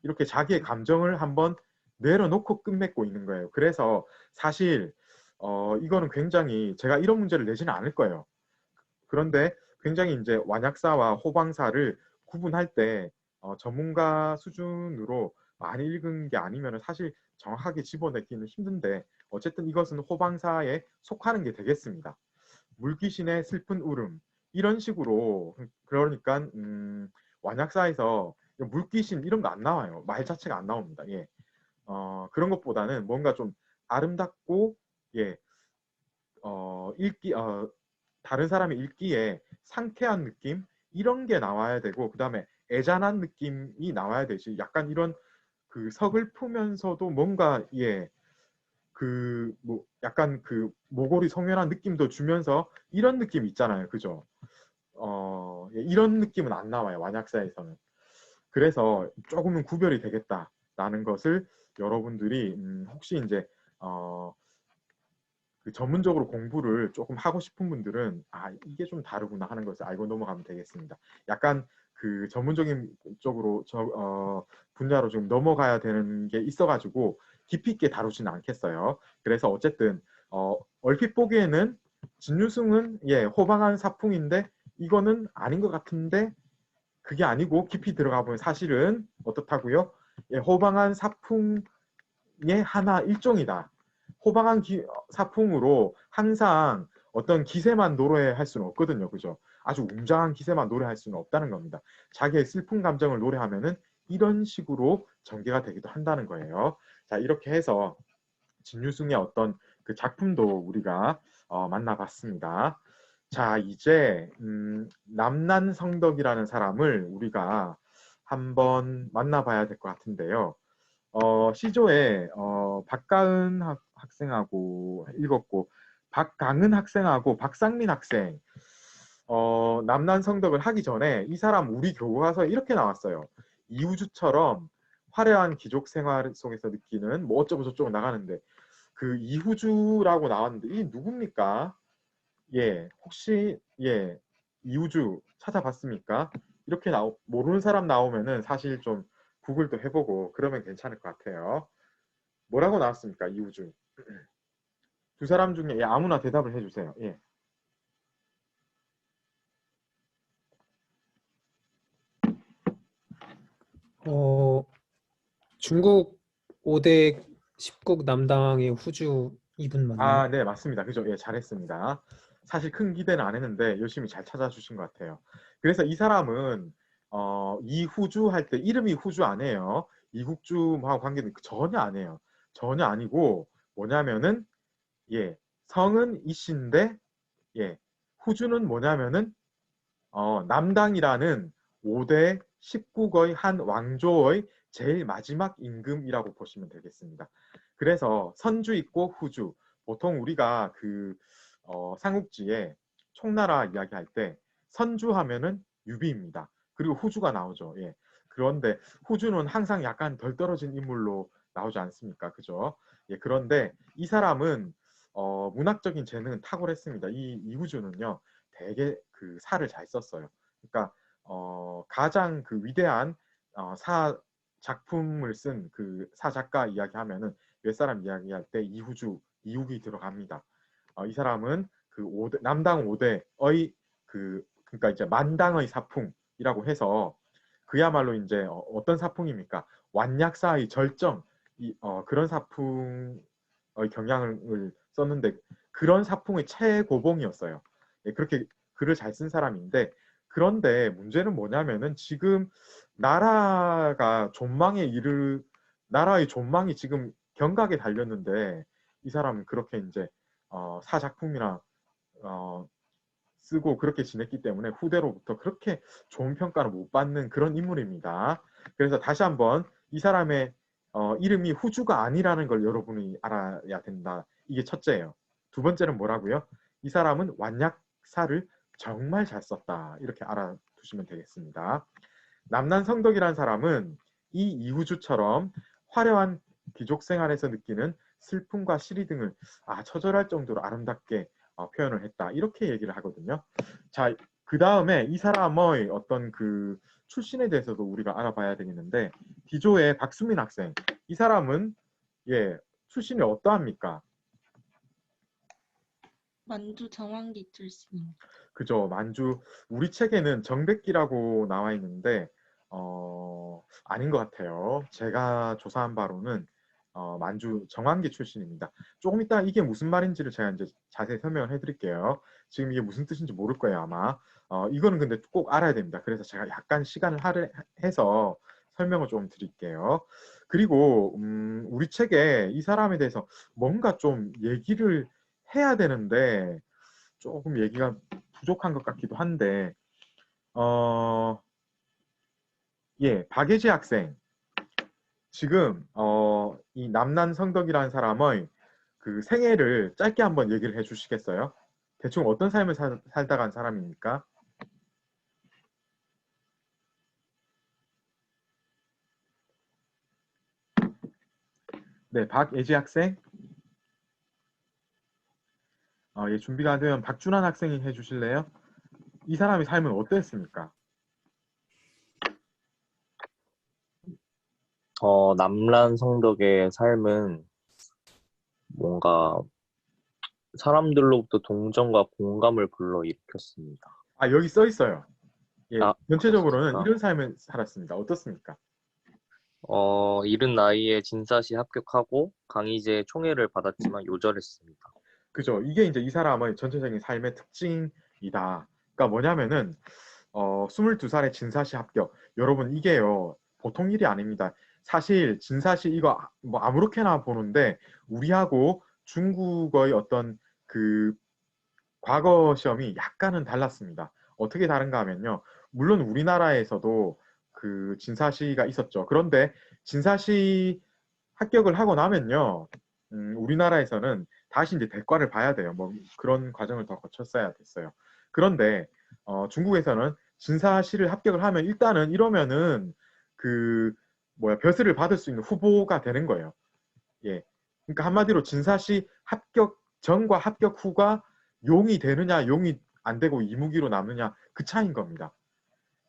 이렇게 자기의 감정을 한번 내려놓고 끝맺고 있는 거예요. 그래서 사실 이거는 굉장히 제가 이런 문제를 내지는 않을 거예요. 그런데 굉장히 이제 완약사와 호방사를 구분할 때 전문가 수준으로 많이 읽은 게 아니면 사실 정확하게 집어내기는 힘든데 어쨌든 이것은 호방사에 속하는 게 되겠습니다. 물귀신의 슬픈 울음 이런 식으로 그러니까 완약사에서 물귀신 이런 거 안 나와요. 말 자체가 안 나옵니다. 예. 그런 것보다는 뭔가 좀 아름답고 예. 다른 사람이 읽기에 상쾌한 느낌 이런 게 나와야 되고 그 다음에 애잔한 느낌이 나와야 되지. 약간 이런 그 서글프면서도 뭔가 그 뭐 약간 그 모골이 성연한 느낌도 주면서 이런 느낌 있잖아요. 그죠? 이런 느낌은 안 나와요. 완약사에서는. 그래서 조금은 구별이 되겠다라는 것을 여러분들이 혹시 이제 그 전문적으로 공부를 조금 하고 싶은 분들은 이게 좀 다르구나 하는 것을 알고 넘어가면 되겠습니다. 약간 그 전문적인 쪽으로 분야로 좀 넘어가야 되는 게 있어가지고 깊이 있게 다루지는 않겠어요. 그래서 어쨌든 얼핏 보기에는 진유승은 호방한 사풍인데 이거는 아닌 것 같은데 그게 아니고 깊이 들어가 보면 사실은 어떻다고요? 호방한 사풍의 하나 일종이다. 호방한 사풍으로 항상 어떤 기세만 노래할 수는 없거든요. 그죠? 아주 웅장한 기세만 노래할 수는 없다는 겁니다. 자기의 슬픈 감정을 노래하면은 이런 식으로 전개가 되기도 한다는 거예요. 자, 이렇게 해서 진유승의 어떤 그 작품도 우리가 만나봤습니다. 자, 이제 남난성덕이라는 사람을 우리가 한번 만나봐야 될 것 같은데요. 시조에 박가은 학생하고 읽었고 박강은 학생하고 박상민 학생 남난성덕을 하기 전에 이 사람 우리 교과서에 이렇게 나왔어요. 이후주처럼 화려한 귀족 생활 속에서 느끼는 뭐 어쩌고 저쩌고 나가는데 그 이후주라고 나왔는데 이 누굽니까? 혹시 이후주 찾아봤습니까? 이렇게 모르는 사람 나오면은 사실 좀 구글도 해보고 그러면 괜찮을 것 같아요. 뭐라고 나왔습니까? 이후주. 두 사람 중에 아무나 대답을 해주세요. 중국 5대 십국 남당의 후주 이분 맞나요? 아, 네, 맞습니다. 그죠? 예, 잘했습니다. 사실 큰 기대는 안 했는데 열심히 잘 찾아주신 것 같아요. 그래서 이 사람은 이후주 할 때 이름이 후주 아니에요. 이국주하고 관계는 전혀 아니에요. 전혀 아니고 뭐냐면은 예, 성은 이씨인데 예, 후주는 뭐냐면은 남당이라는 5대 10국의 한 왕조의 제일 마지막 임금이라고 보시면 되겠습니다. 그래서 선주 있고 후주, 보통 우리가 그 삼국지에 총나라 이야기할 때 선주하면은 유비입니다. 그리고 후주가 나오죠. 예. 그런데 후주는 항상 약간 덜 떨어진 인물로 나오지 않습니까? 그죠? 예, 그런데 이 사람은 문학적인 재능은 탁월했습니다. 이 이후주는요, 되게 그 사를 잘 썼어요. 그러니까 가장 그 위대한 사 작품을 쓴 그 사 작가 이야기하면은 몇 사람 이야기할 때 이후주, 이욱이 들어갑니다. 이 사람은 그 남당 5대의 그러니까 이제 만당의 사풍이라고 해서 그야말로 이제 어떤 사풍입니까? 완약사의 절정 그런 사풍의 경향을 썼는데 그런 사풍의 최고봉이었어요. 예, 그렇게 글을 잘 쓴 사람인데 그런데 문제는 뭐냐면은 지금 나라의 존망이 지금 경각에 달렸는데 이 사람은 그렇게 이제 사작품이나 쓰고 그렇게 지냈기 때문에 후대로부터 그렇게 좋은 평가를 못 받는 그런 인물입니다. 그래서 다시 한번 이 사람의 이름이 후주가 아니라는 걸 여러분이 알아야 된다. 이게 첫째예요. 두 번째는 뭐라고요? 이 사람은 완약사를 정말 잘 썼다. 이렇게 알아두시면 되겠습니다. 남난성덕이라는 사람은 이 이후주처럼 화려한 귀족 생활에서 느끼는 슬픔과 시리 등을 처절할 정도로 아름답게 표현을 했다. 이렇게 얘기를 하거든요. 자, 그 다음에 이 사람의 어떤 그 출신에 대해서도 우리가 알아봐야 되겠는데 D조의 박수민 학생, 이 사람은 예 출신이 어떠합니까? 만주 정왕기 출신입니다. 그죠. 만주 우리 책에는 정백기라고 나와 있는데 아닌 것 같아요. 제가 조사한 바로는 만주 정왕기 출신입니다. 조금 이따 이게 무슨 말인지를 제가 이제 자세히 설명을 해드릴게요. 지금 이게 무슨 뜻인지 모를 거예요 아마. 이거는 근데 꼭 알아야 됩니다. 그래서 제가 약간 시간을 할애해서 설명을 좀 드릴게요. 그리고 우리 책에 이 사람에 대해서 뭔가 좀 얘기를 해야 되는데 조금 얘기가 부족한 것 같기도 한데 예, 박예지 학생 지금 이 남난성덕이라는 사람의 그 생애를 짧게 한번 얘기를 해주시겠어요? 대충 어떤 삶을 살다 간 사람입니까? 네, 박예지 학생. 예, 준비가 안 되면 박준환 학생이 해주실래요? 이 사람의 삶은 어땠습니까? 남란성덕의 삶은 뭔가 사람들로부터 동정과 공감을 불러일으켰습니다. 여기 써 있어요. 예, 전체적으로는 그렇습니까? 이런 삶을 살았습니다. 어떻습니까? 이른 나이에 진사시 합격하고 강의제 총애를 받았지만 요절했습니다. 그죠. 이게 이제 이 사람의 전체적인 삶의 특징이다. 그러니까 뭐냐면은 22살에 진사시 합격. 여러분 이게요 보통 일이 아닙니다. 사실 진사시 이거 뭐 아무렇게나 보는데 우리하고 중국의 어떤 그 과거 시험이 약간은 달랐습니다. 어떻게 다른가 하면요. 물론 우리나라에서도 그 진사시가 있었죠. 그런데 진사시 합격을 하고 나면요. 우리나라에서는 다시 이제 대과를 봐야 돼요. 뭐 그런 과정을 더 거쳤어야 됐어요. 그런데 중국에서는 진사시를 합격을 하면 일단은 이러면은 그 벼슬을 받을 수 있는 후보가 되는 거예요. 예. 그러니까 한마디로 진사시 합격 전과 합격 후가 용이 되느냐, 용이 안 되고 이무기로 남느냐 그 차이인 겁니다.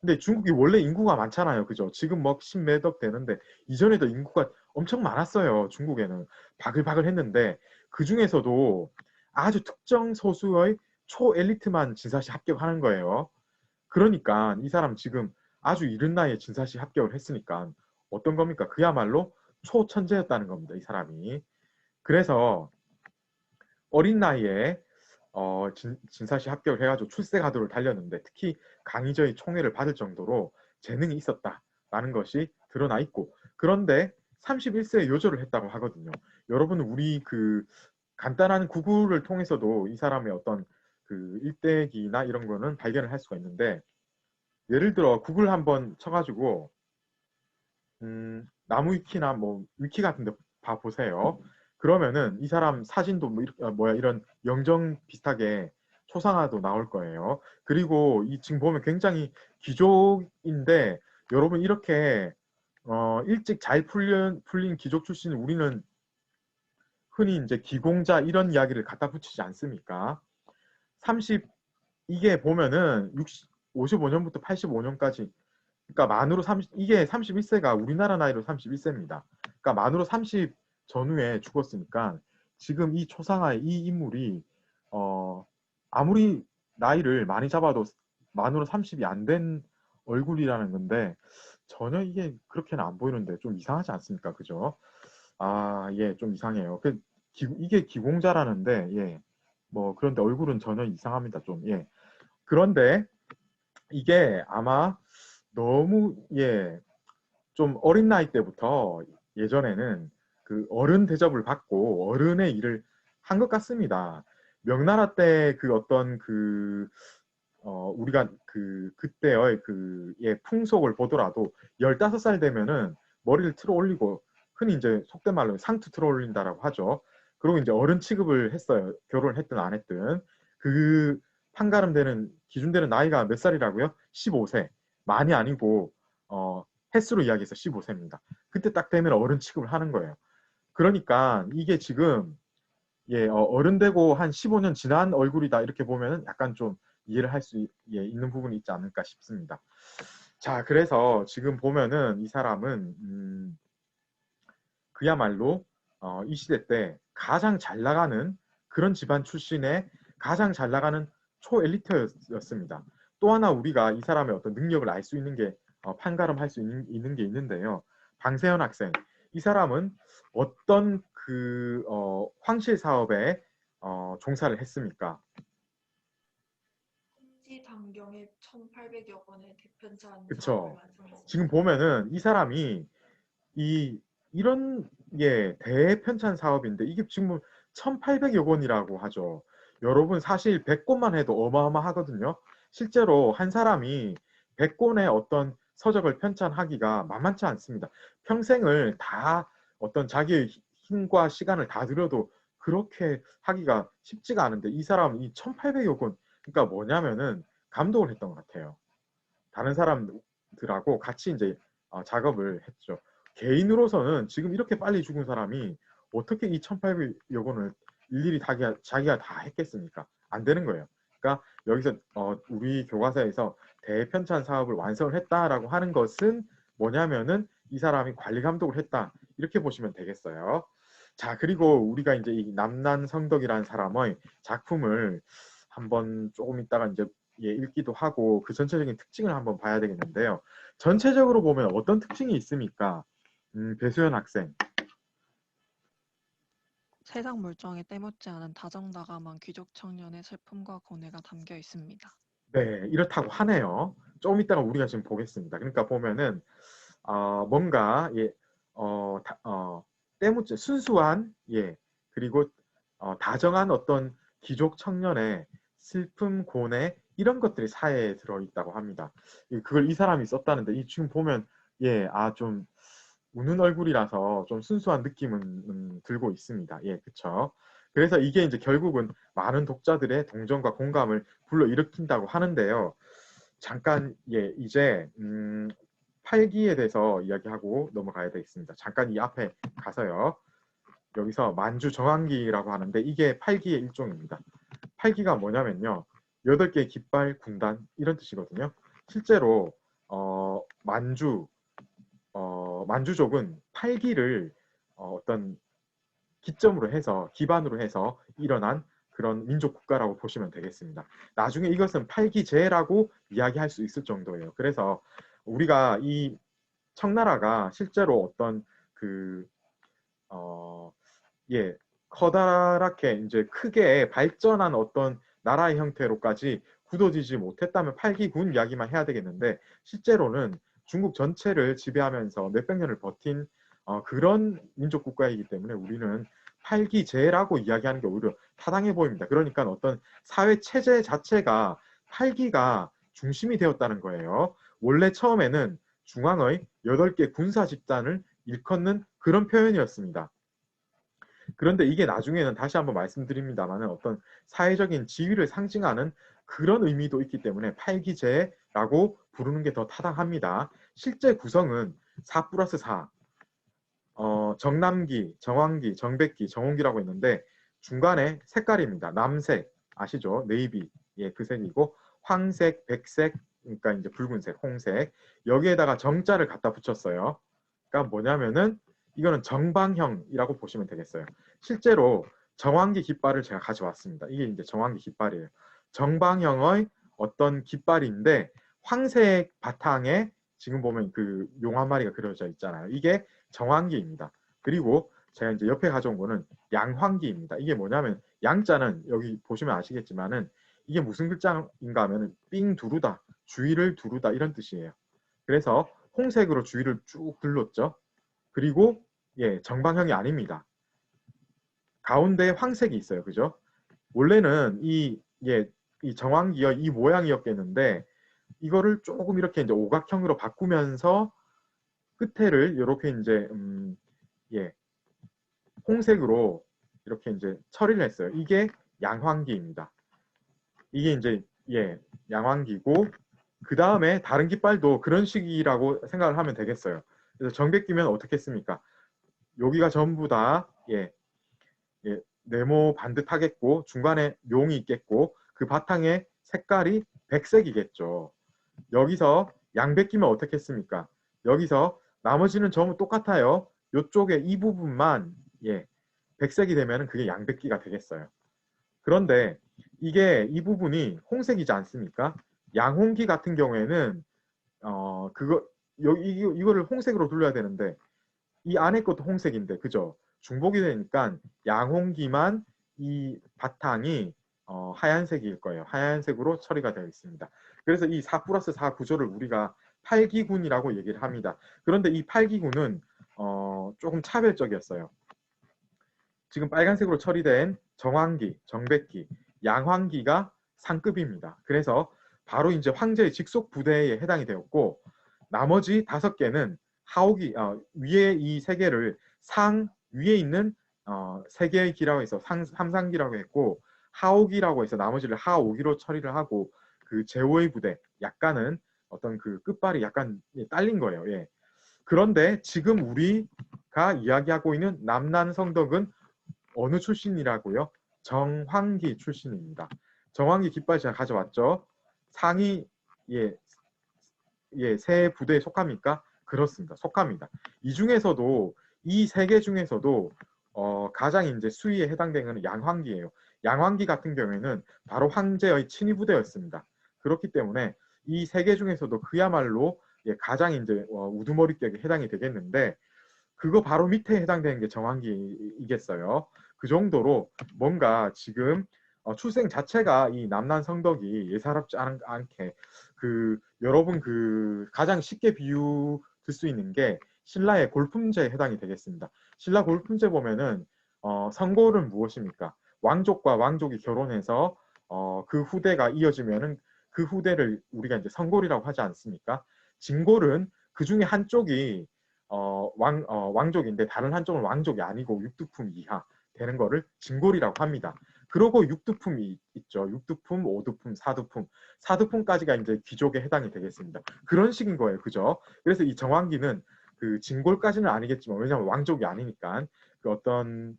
근데 중국이 원래 인구가 많잖아요. 그죠? 지금 뭐 10몇억 되는데 이전에도 인구가 엄청 많았어요. 중국에는 바글바글 했는데 그 중에서도 아주 특정 소수의 초엘리트만 진사시 합격하는 거예요. 그러니까 이 사람 지금 아주 이른 나이에 진사시 합격을 했으니까 어떤 겁니까? 그야말로 초천재였다는 겁니다. 이 사람이. 그래서 어린 나이에 진사시 합격을 해가지고 출세가도를 달렸는데 특히 강의저의 총애를 받을 정도로 재능이 있었다라는 것이 드러나 있고, 그런데 31세에 요절을 했다고 하거든요. 여러분은 우리 그 간단한 구글을 통해서도 이 사람의 어떤 그 일대기나 이런 거는 발견을 할 수가 있는데, 예를 들어 구글 한번 쳐가지고 나무 위키나 뭐 위키 같은 데 봐보세요. 그러면은 이 사람 사진도 이런 영정 비슷하게 초상화도 나올 거예요. 그리고 이 지금 보면 굉장히 귀족인데, 여러분 이렇게 일찍 잘 풀린 귀족 출신 우리는 흔히 이제 기공자 이런 이야기를 갖다 붙이지 않습니까? 이게 보면은 55년부터 85년까지, 그러니까 만으로 이게 31세가 우리나라 나이로 31세입니다. 그러니까 만으로 30 전후에 죽었으니까 지금 이 초상화의 이 인물이 아무리 나이를 많이 잡아도 만으로 30이 안 된 얼굴이라는 건데, 전혀 이게 그렇게는 안 보이는데 좀 이상하지 않습니까? 그죠? 아, 예, 좀 이상해요. 이게 기공자라는데, 예, 뭐 그런데 얼굴은 전혀 이상합니다. 좀, 예. 그런데 이게 아마 너무, 예, 좀 어린 나이 때부터 예전에는 그 어른 대접을 받고 어른의 일을 한 것 같습니다. 명나라 때 그 어떤 우리가 그때의 예, 풍속을 보더라도 15살 되면은 머리를 틀어 올리고, 흔히 이제 속된 말로 상투 틀어 올린다라고 하죠. 그리고 이제 어른 취급을 했어요. 결혼을 했든 안 했든. 그 판가름되는 기준되는 나이가 몇 살이라고요? 15세. 많이 아니고 횟수로 이야기해서 15세입니다. 그때 딱 되면 어른 취급을 하는 거예요. 그러니까 이게 지금 예, 어른 되고 한 15년 지난 얼굴이다 이렇게 보면은 약간 좀 이해를 할 수 있는 부분이 있지 않을까 싶습니다. 자, 그래서 지금 보면은 이 사람은 그야말로 이 시대 때 가장 잘 나가는 그런 집안 출신의 가장 잘 나가는 초엘리트였습니다. 또 하나 우리가 이 사람의 어떤 능력을 알 수 있는 게 판가름할 수 있는 게 있는데요. 방세현 학생, 이 사람은 어떤 황실 사업에 종사를 했습니까? 홍지단경의 1,800여 권의 대편찬 그쵸. 사업을 완성했습니다. 지금 보면은 이 사람이 이런 예, 대편찬 사업인데 이게 지금 1,800여 권이라고 하죠. 여러분 사실 100권만 해도 어마어마하거든요. 실제로 한 사람이 100권의 어떤 서적을 편찬하기가 만만치 않습니다. 평생을 다 어떤 자기의 힘과 시간을 다 들여도 그렇게 하기가 쉽지가 않은데, 이 사람은 이 1,800여 권, 그러니까 뭐냐면은 감독을 했던 것 같아요. 다른 사람들하고 같이 이제 작업을 했죠. 개인으로서는 지금 이렇게 빨리 죽은 사람이 어떻게 이 1,800여 권을 일일이 자기가 다 했겠습니까? 안 되는 거예요. 그러니까 여기서 우리 교과서에서 대편찬 사업을 완성을 했다라고 하는 것은 뭐냐면은 이 사람이 관리 감독을 했다, 이렇게 보시면 되겠어요. 자, 그리고 우리가 이제 이 남난성덕이라는 사람의 작품을 한번 조금 있다가 이제 읽기도 하고 그 전체적인 특징을 한번 봐야 되겠는데요. 전체적으로 보면 어떤 특징이 있습니까? 배수연 학생. 세상 물정에 때묻지 않은 다정다감한 귀족 청년의 슬픔과 고뇌가 담겨 있습니다. 네, 이렇다고 하네요. 조금 있다가 우리가 지금 보겠습니다. 그러니까 보면은 뭔가 때묻지 순수한 그리고 다정한 어떤 귀족 청년의 슬픔, 고뇌 이런 것들이 사회에 들어있다고 합니다. 그걸 이 사람이 썼다는데 지금 보면 좀 우는 얼굴이라서 좀 순수한 느낌은 들고 있습니다. 예, 그렇죠. 그래서 이게 이제 결국은 많은 독자들의 동정과 공감을 불러일으킨다고 하는데요. 잠깐 이제 8기에 대해서 이야기하고 넘어가야 되겠습니다. 잠깐 이 앞에 가서요. 여기서 만주 정한기라고 하는데 이게 8기의 일종입니다. 8기가 뭐냐면요. 8개의 깃발, 군단 이런 뜻이거든요. 실제로 만주족은 8기를 어떤 기점으로 해서 기반으로 해서 일어난 그런 민족 국가라고 보시면 되겠습니다. 나중에 이것은 8기제라고 이야기할 수 있을 정도예요. 그래서 우리가 이 청나라가 실제로 어떤 예, 커다랗게 이제 크게 발전한 어떤 나라의 형태로까지 굳어지지 못했다면 8기군 이야기만 해야 되겠는데 실제로는 중국 전체를 지배하면서 몇백 년을 버틴 그런 민족 국가이기 때문에 우리는 8기제라고 이야기하는 게 오히려 타당해 보입니다. 그러니까 어떤 사회 체제 자체가 8기가 중심이 되었다는 거예요. 원래 처음에는 중앙의 8개 군사 집단을 일컫는 그런 표현이었습니다. 그런데 이게 나중에는 다시 한번 말씀드립니다만 어떤 사회적인 지위를 상징하는 그런 의미도 있기 때문에 8기제라고 부르는 게 더 타당합니다. 실제 구성은 4+4, 정남기, 정황기, 정백기, 정홍기라고 있는데 중간에 색깔입니다. 남색, 아시죠? 네이비, 예, 그 색이고 황색, 백색, 그러니까 이제 붉은색, 홍색. 여기에다가 정자를 갖다 붙였어요. 그러니까 뭐냐면은 이거는 정방형이라고 보시면 되겠어요. 실제로 정황기 깃발을 제가 가져왔습니다. 이게 이제 정황기 깃발이에요. 정방형의 어떤 깃발인데 황색 바탕에 지금 보면 그 용 한 마리가 그려져 있잖아요. 이게 정황기입니다. 그리고 제가 이제 옆에 가져온 거는 양황기입니다. 이게 뭐냐면 양자는 여기 보시면 아시겠지만은 이게 무슨 글자인가 하면은 삥 두르다, 주위를 두르다 이런 뜻이에요. 그래서 홍색으로 주위를 쭉 둘렀죠. 그리고 예, 정방형이 아닙니다. 가운데에 황색이 있어요. 그죠? 원래는 이 정황기의 이 모양이었겠는데 이거를 조금 이렇게 이제 오각형으로 바꾸면서 끝에를 이렇게 이제 예, 홍색으로 이렇게 이제 처리를 했어요. 이게 양황기입니다. 이게 이제 예, 양황기고 그 다음에 다른 깃발도 그런 식이라고 생각을 하면 되겠어요. 그래서 정백기면 어떻게 했습니까? 여기가 전부 다 예, 네모 반듯하겠고 중간에 용이 있겠고 그 바탕에 색깔이 백색이겠죠. 여기서 양백기면 어떻게 했습니까? 여기서 나머지는 전부 똑같아요. 이쪽에 이 부분만 예, 백색이 되면 그게 양백기가 되겠어요. 그런데 이게 이 부분이 홍색이지 않습니까? 양홍기 같은 경우에는 이거를 홍색으로 둘러야 되는데 이 안에 것도 홍색인데 그죠? 중복이 되니까 양홍기만 이 바탕이 하얀색일 거예요. 하얀색으로 처리가 되어 있습니다. 그래서 이 4+4 구조를 우리가 8기군이라고 얘기를 합니다. 그런데 이 8기군은 조금 차별적이었어요. 지금 빨간색으로 처리된 정황기, 정백기, 양황기가 상급입니다. 그래서 바로 이제 황제의 직속 부대에 해당이 되었고 나머지 5개는 하옥이 위에 이 3개를 상 위에 있는 3개의 기라고 해서 삼상기라고 했고 하옥이라고 해서 나머지를 하옥이로 처리를 하고 그 제5의 부대 약간은 어떤 그 끝발이 약간 딸린 거예요. 예. 그런데 지금 우리가 이야기하고 있는 남난성덕은 어느 출신이라고요? 정황기 출신입니다. 정황기 깃발 제가 가져왔죠. 상이 세 부대에 속합니까? 그렇습니다. 속합니다. 이 중에서도 이 3개 중에서도 가장 이제 수위에 해당되는 것은 양황기예요. 양황기 같은 경우에는 바로 황제의 친위 부대였습니다. 그렇기 때문에 이 3개 중에서도 그야말로 가장 이제 우두머리격에 해당이 되겠는데 그거 바로 밑에 해당되는 게 정황기이겠어요. 그 정도로 뭔가 지금 출생 자체가 이 남난성덕이 예사롭지 않게 여러분 가장 쉽게 비유 들 수 있는 게 신라의 골품제에 해당이 되겠습니다. 신라 골품제 보면은 성골은 무엇입니까? 왕족과 왕족이 결혼해서 그 후대가 이어지면은 그 후대를 우리가 이제 성골이라고 하지 않습니까? 진골은 그 중에 한쪽이 왕족인데 다른 한쪽은 왕족이 아니고 육두품 이하 되는 거를 진골이라고 합니다. 그러고 육두품이 있죠. 육두품, 오두품, 사두품. 사두품까지가 이제 귀족에 해당이 되겠습니다. 그런 식인 거예요. 그죠? 그래서 이 정황기는 그 진골까지는 아니겠지만 왜냐하면 왕족이 아니니까 그 어떤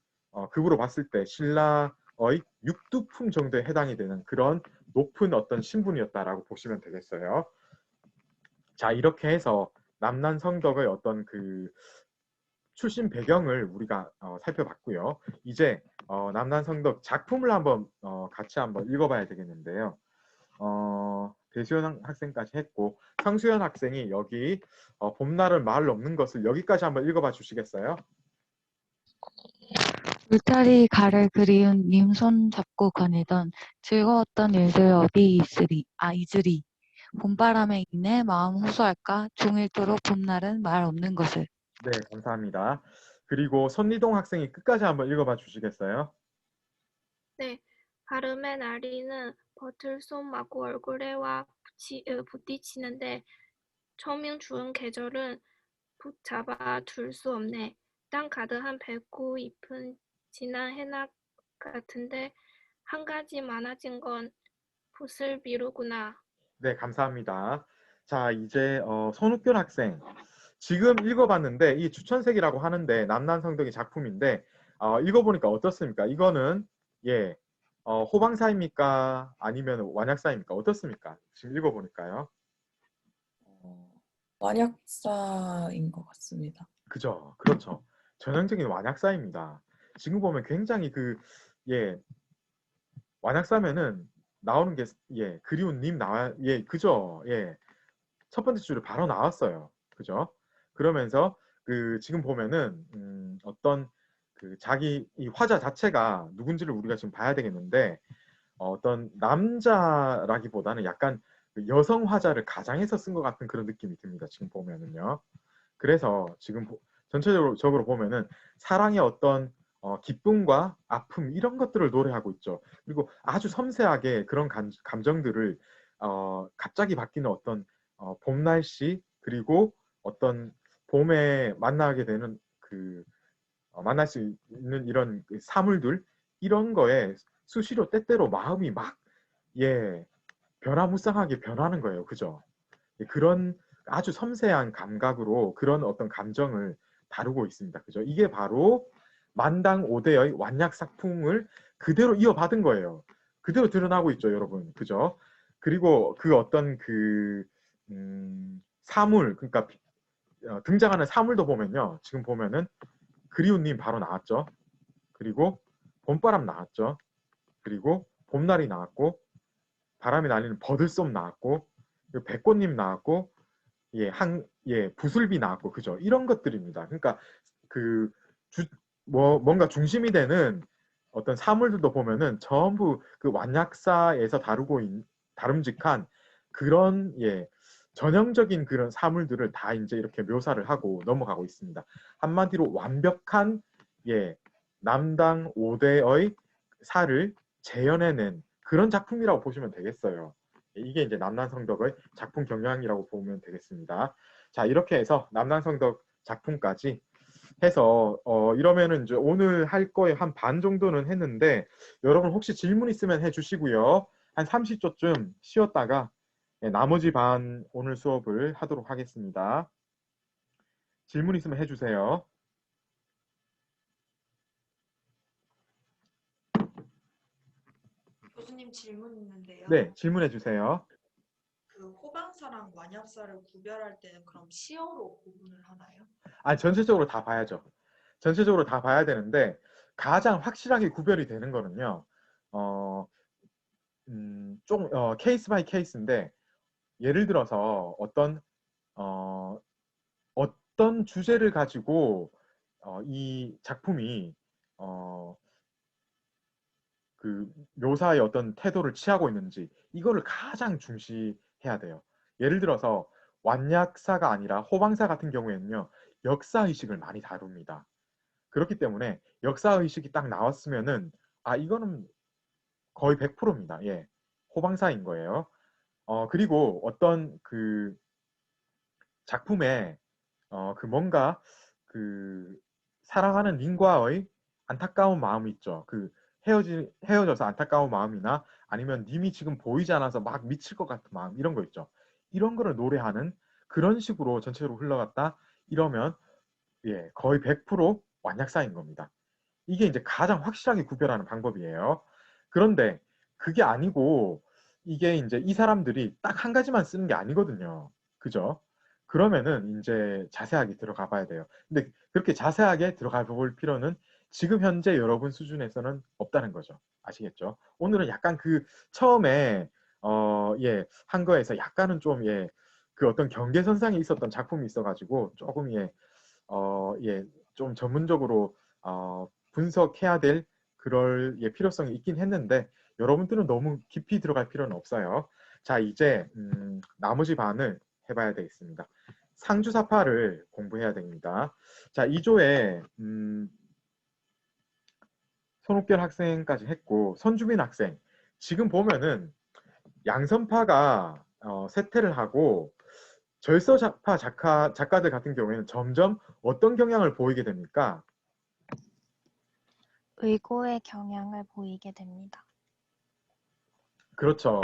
급으로 봤을 때 신라의 육두품 정도에 해당이 되는 그런 높은 어떤 신분이었다라고 보시면 되겠어요. 자, 이렇게 해서 남난성덕의 어떤 그 출신 배경을 우리가 살펴봤고요. 이제 남난성덕 작품을 한번 같이 한번 읽어봐야 되겠는데요. 대수연 학생까지 했고 성수연 학생이 여기 봄날은 마을 넘는 것을 여기까지 한번 읽어봐 주시겠어요? 울타리 가를 그리운 님 손 잡고 거니던 즐거웠던 일들 어디 잊으리. 봄바람에 인해 마음 호소할까 종일토록 봄날은 말 없는 것을. 네, 감사합니다. 그리고 손리동 학생이 끝까지 한번 읽어봐 주시겠어요? 네, 바람의 날이는 버틀 손 마구 얼굴에 와 부딪히는데 처음 추운 계절은 붙잡아 둘 수 없네. 땅 가득한 백구 잎은 지난 해나 같은데 한 가지 많아진 건 붓을 미루구나. 네, 감사합니다. 자, 이제 손욱균 학생. 지금 읽어봤는데 이 추천색이라고 하는데 남난성덕의 작품인데 읽어보니까 어떻습니까? 이거는 예 호방사입니까? 아니면 완약사입니까? 어떻습니까? 지금 읽어보니까요. 완약사인 것 같습니다. 그죠? 그렇죠. 전형적인 완약사입니다. 지금 보면 굉장히 완약사면은 나오는 게 그리운 님 그죠? 첫 번째 줄에 바로 나왔어요. 그죠? 그러면서 지금 보면은 어떤 자기 이 화자 자체가 누군지를 우리가 지금 봐야 되겠는데 어떤 남자라기보다는 약간 여성 화자를 가장해서 쓴 것 같은 그런 느낌이 듭니다. 지금 보면은요. 그래서 지금 전체적으로 보면은 사랑의 어떤 기쁨과 아픔 이런 것들을 노래하고 있죠. 그리고 아주 섬세하게 그런 감정들을 갑자기 바뀌는 어떤 봄 날씨 그리고 어떤 봄에 만나게 되는 만날 수 있는 이런 사물들 이런 거에 수시로 때때로 마음이 막 변화무쌍하게 변하는 거예요. 그죠? 그런 아주 섬세한 감각으로 그런 어떤 감정을 다루고 있습니다. 그죠? 이게 바로 만당 5대의 완약삭풍을 그대로 이어받은 거예요. 그대로 드러나고 있죠, 여러분. 그죠? 그리고 그 어떤 사물, 그러니까 등장하는 사물도 보면요. 지금 보면은 그리운님 바로 나왔죠. 그리고 봄바람 나왔죠. 그리고 봄날이 나왔고 바람이 날리는 버들솜 나왔고 백꽃님 나왔고 부슬비 나왔고 그죠? 이런 것들입니다. 그러니까 뭔가 중심이 되는 어떤 사물들도 보면은 전부 그 완약사에서 다름직한 그런 전형적인 그런 사물들을 다 이제 이렇게 묘사를 하고 넘어가고 있습니다. 한마디로 완벽한 남당 5대의 사를 재현해낸 그런 작품이라고 보시면 되겠어요. 이게 이제 남난성덕의 작품 경향이라고 보면 되겠습니다. 자, 이렇게 해서 남난성덕 작품까지 해서 이러면은 이제 오늘 할 거에 한 반 정도는 했는데 여러분 혹시 질문 있으면 해주시고요. 한 30초쯤 쉬었다가 나머지 반 오늘 수업을 하도록 하겠습니다. 질문 있으면 해주세요. 교수님 질문 있는데요. 네, 질문해 주세요. 그 호방사랑 완약사를 구별할 때는 그럼 시어로 구분을 하나요? 전체적으로 다 봐야죠. 전체적으로 다 봐야 되는데 가장 확실하게 구별이 되는 거는요. 좀 케이스 바이 케이스인데 예를 들어서 어떤 주제를 가지고 이 작품이 그 묘사의 어떤 태도를 취하고 있는지 이거를 가장 중시해야 돼요. 예를 들어서 완약사가 아니라 호방사 같은 경우에는요. 역사의식을 많이 다룹니다. 그렇기 때문에 역사의식이 딱 나왔으면은 이거는 거의 100%입니다. 호방사인 거예요. 그리고 어떤 그 작품에 뭔가 사랑하는 님과의 안타까운 마음이 있죠. 헤어져서 안타까운 마음이나 아니면 님이 지금 보이지 않아서 막 미칠 것 같은 마음 이런 거 있죠. 이런 거를 노래하는 그런 식으로 전체적으로 흘러갔다 이러면 거의 100% 완약사인 겁니다. 이게 이제 가장 확실하게 구별하는 방법이에요. 그런데 그게 아니고 이게 이제 이 사람들이 딱 한 가지만 쓰는 게 아니거든요. 그죠? 그러면은 이제 자세하게 들어가 봐야 돼요. 근데 그렇게 자세하게 들어가 볼 필요는 지금 현재 여러분 수준에서는 없다는 거죠. 아시겠죠? 오늘은 약간 처음에 한 거에서 약간은 좀 그 어떤 경계선상에 있었던 작품이 있어가지고 조금 좀 전문적으로 분석해야 될 그럴 필요성이 있긴 했는데 여러분들은 너무 깊이 들어갈 필요는 없어요. 자, 이제 나머지 반을 해봐야 되겠습니다. 상주사파를 공부해야 됩니다. 자, 2조에 손옥결 학생까지 했고 선주민 학생 지금 보면은 양선파가 쇠퇴를 하고 절서파 작가들 같은 경우에는 점점 어떤 경향을 보이게 됩니까? 의고의 경향을 보이게 됩니다. 그렇죠.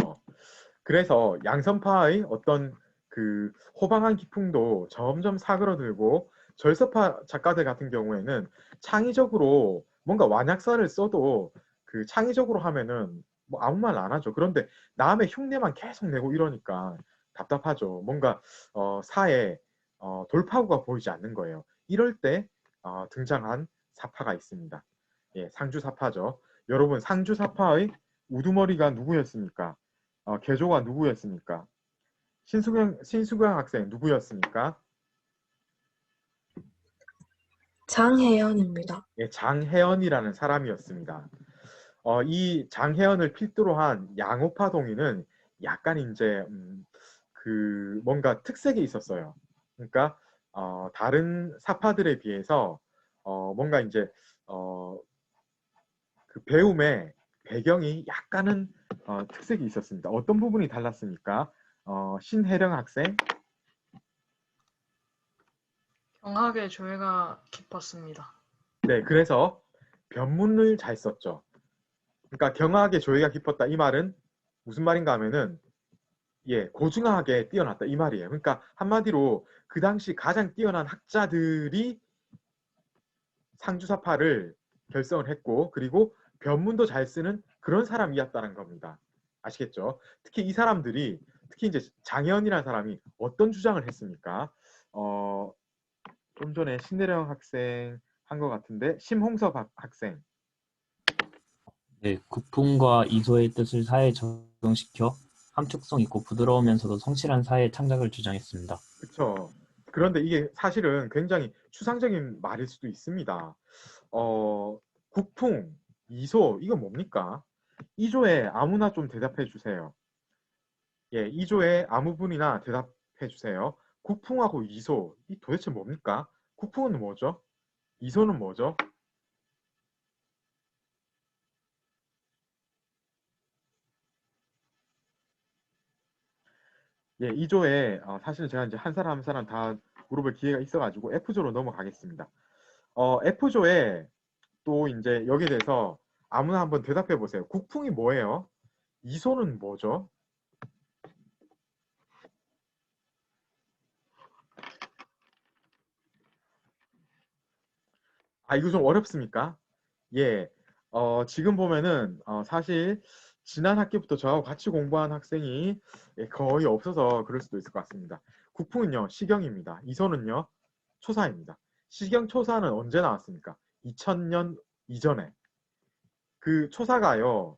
그래서 양선파의 어떤 그 호방한 기풍도 점점 사그러들고 절서파 작가들 같은 경우에는 창의적으로 뭔가 완약선을 써도 그 창의적으로 하면은 뭐 아무 말 안 하죠. 그런데 남의 흉내만 계속 내고 이러니까 답답하죠. 뭔가 사에 돌파구가 보이지 않는 거예요. 이럴 때 등장한 사파가 있습니다. 예, 상주사파죠. 여러분 상주사파의 우두머리가 누구였습니까? 개조가 누구였습니까? 신수경 학생 누구였습니까? 장혜연입니다. 예, 장혜연이라는 사람이었습니다. 이 장혜연을 필두로 한 양호파 동의는 약간 이제 그 뭔가 특색이 있었어요. 그러니까 다른 사파들에 비해서 뭔가 이제 그 배움의 배경이 약간은 특색이 있었습니다. 어떤 부분이 달랐습니까? 신혜령 학생. 경학의 조예가 깊었습니다. 네, 그래서 변문을 잘 썼죠. 그러니까 경학의 조예가 깊었다 이 말은 무슨 말인가 하면은 예, 고증하게 뛰어났다 이 말이에요. 그러니까 한마디로 그 당시 가장 뛰어난 학자들이 상주사파를 결성을 했고 그리고 변문도 잘 쓰는 그런 사람이었다는 겁니다. 아시겠죠? 특히 이 사람들이 특히 이제 장혜연이라는 사람이 어떤 주장을 했습니까? 좀 전에 신혜령 학생 한 것 같은데 심홍섭 학생. 네, 국풍과 이소의 뜻을 사회에 적용시켜 함축성 있고 부드러우면서도 성실한 사회의 창작을 주장했습니다. 그렇죠. 그런데 이게 사실은 굉장히 추상적인 말일 수도 있습니다. 국풍, 이소 이거 뭡니까? 2조에 아무나 좀 대답해 주세요. 예, 2조에 아무 분이나 대답해 주세요. 국풍하고 이소 이 도대체 뭡니까? 국풍은 뭐죠? 이소는 뭐죠? 예, 2조에 사실 제가 이제 한 사람 한 사람 다 물어볼 기회가 있어가지고 F조로 넘어가겠습니다. F조에 또 이제 여기에 대해서 아무나 한번 대답해 보세요. 국풍이 뭐예요? 이소는 뭐죠? 이거 좀 어렵습니까? 예, 지금 보면은 사실 지난 학기부터 저하고 같이 공부한 학생이 거의 없어서 그럴 수도 있을 것 같습니다. 국풍은요, 시경입니다. 이소는요, 초사입니다. 시경 초사는 언제 나왔습니까? 2000년 이전에. 그 초사가요,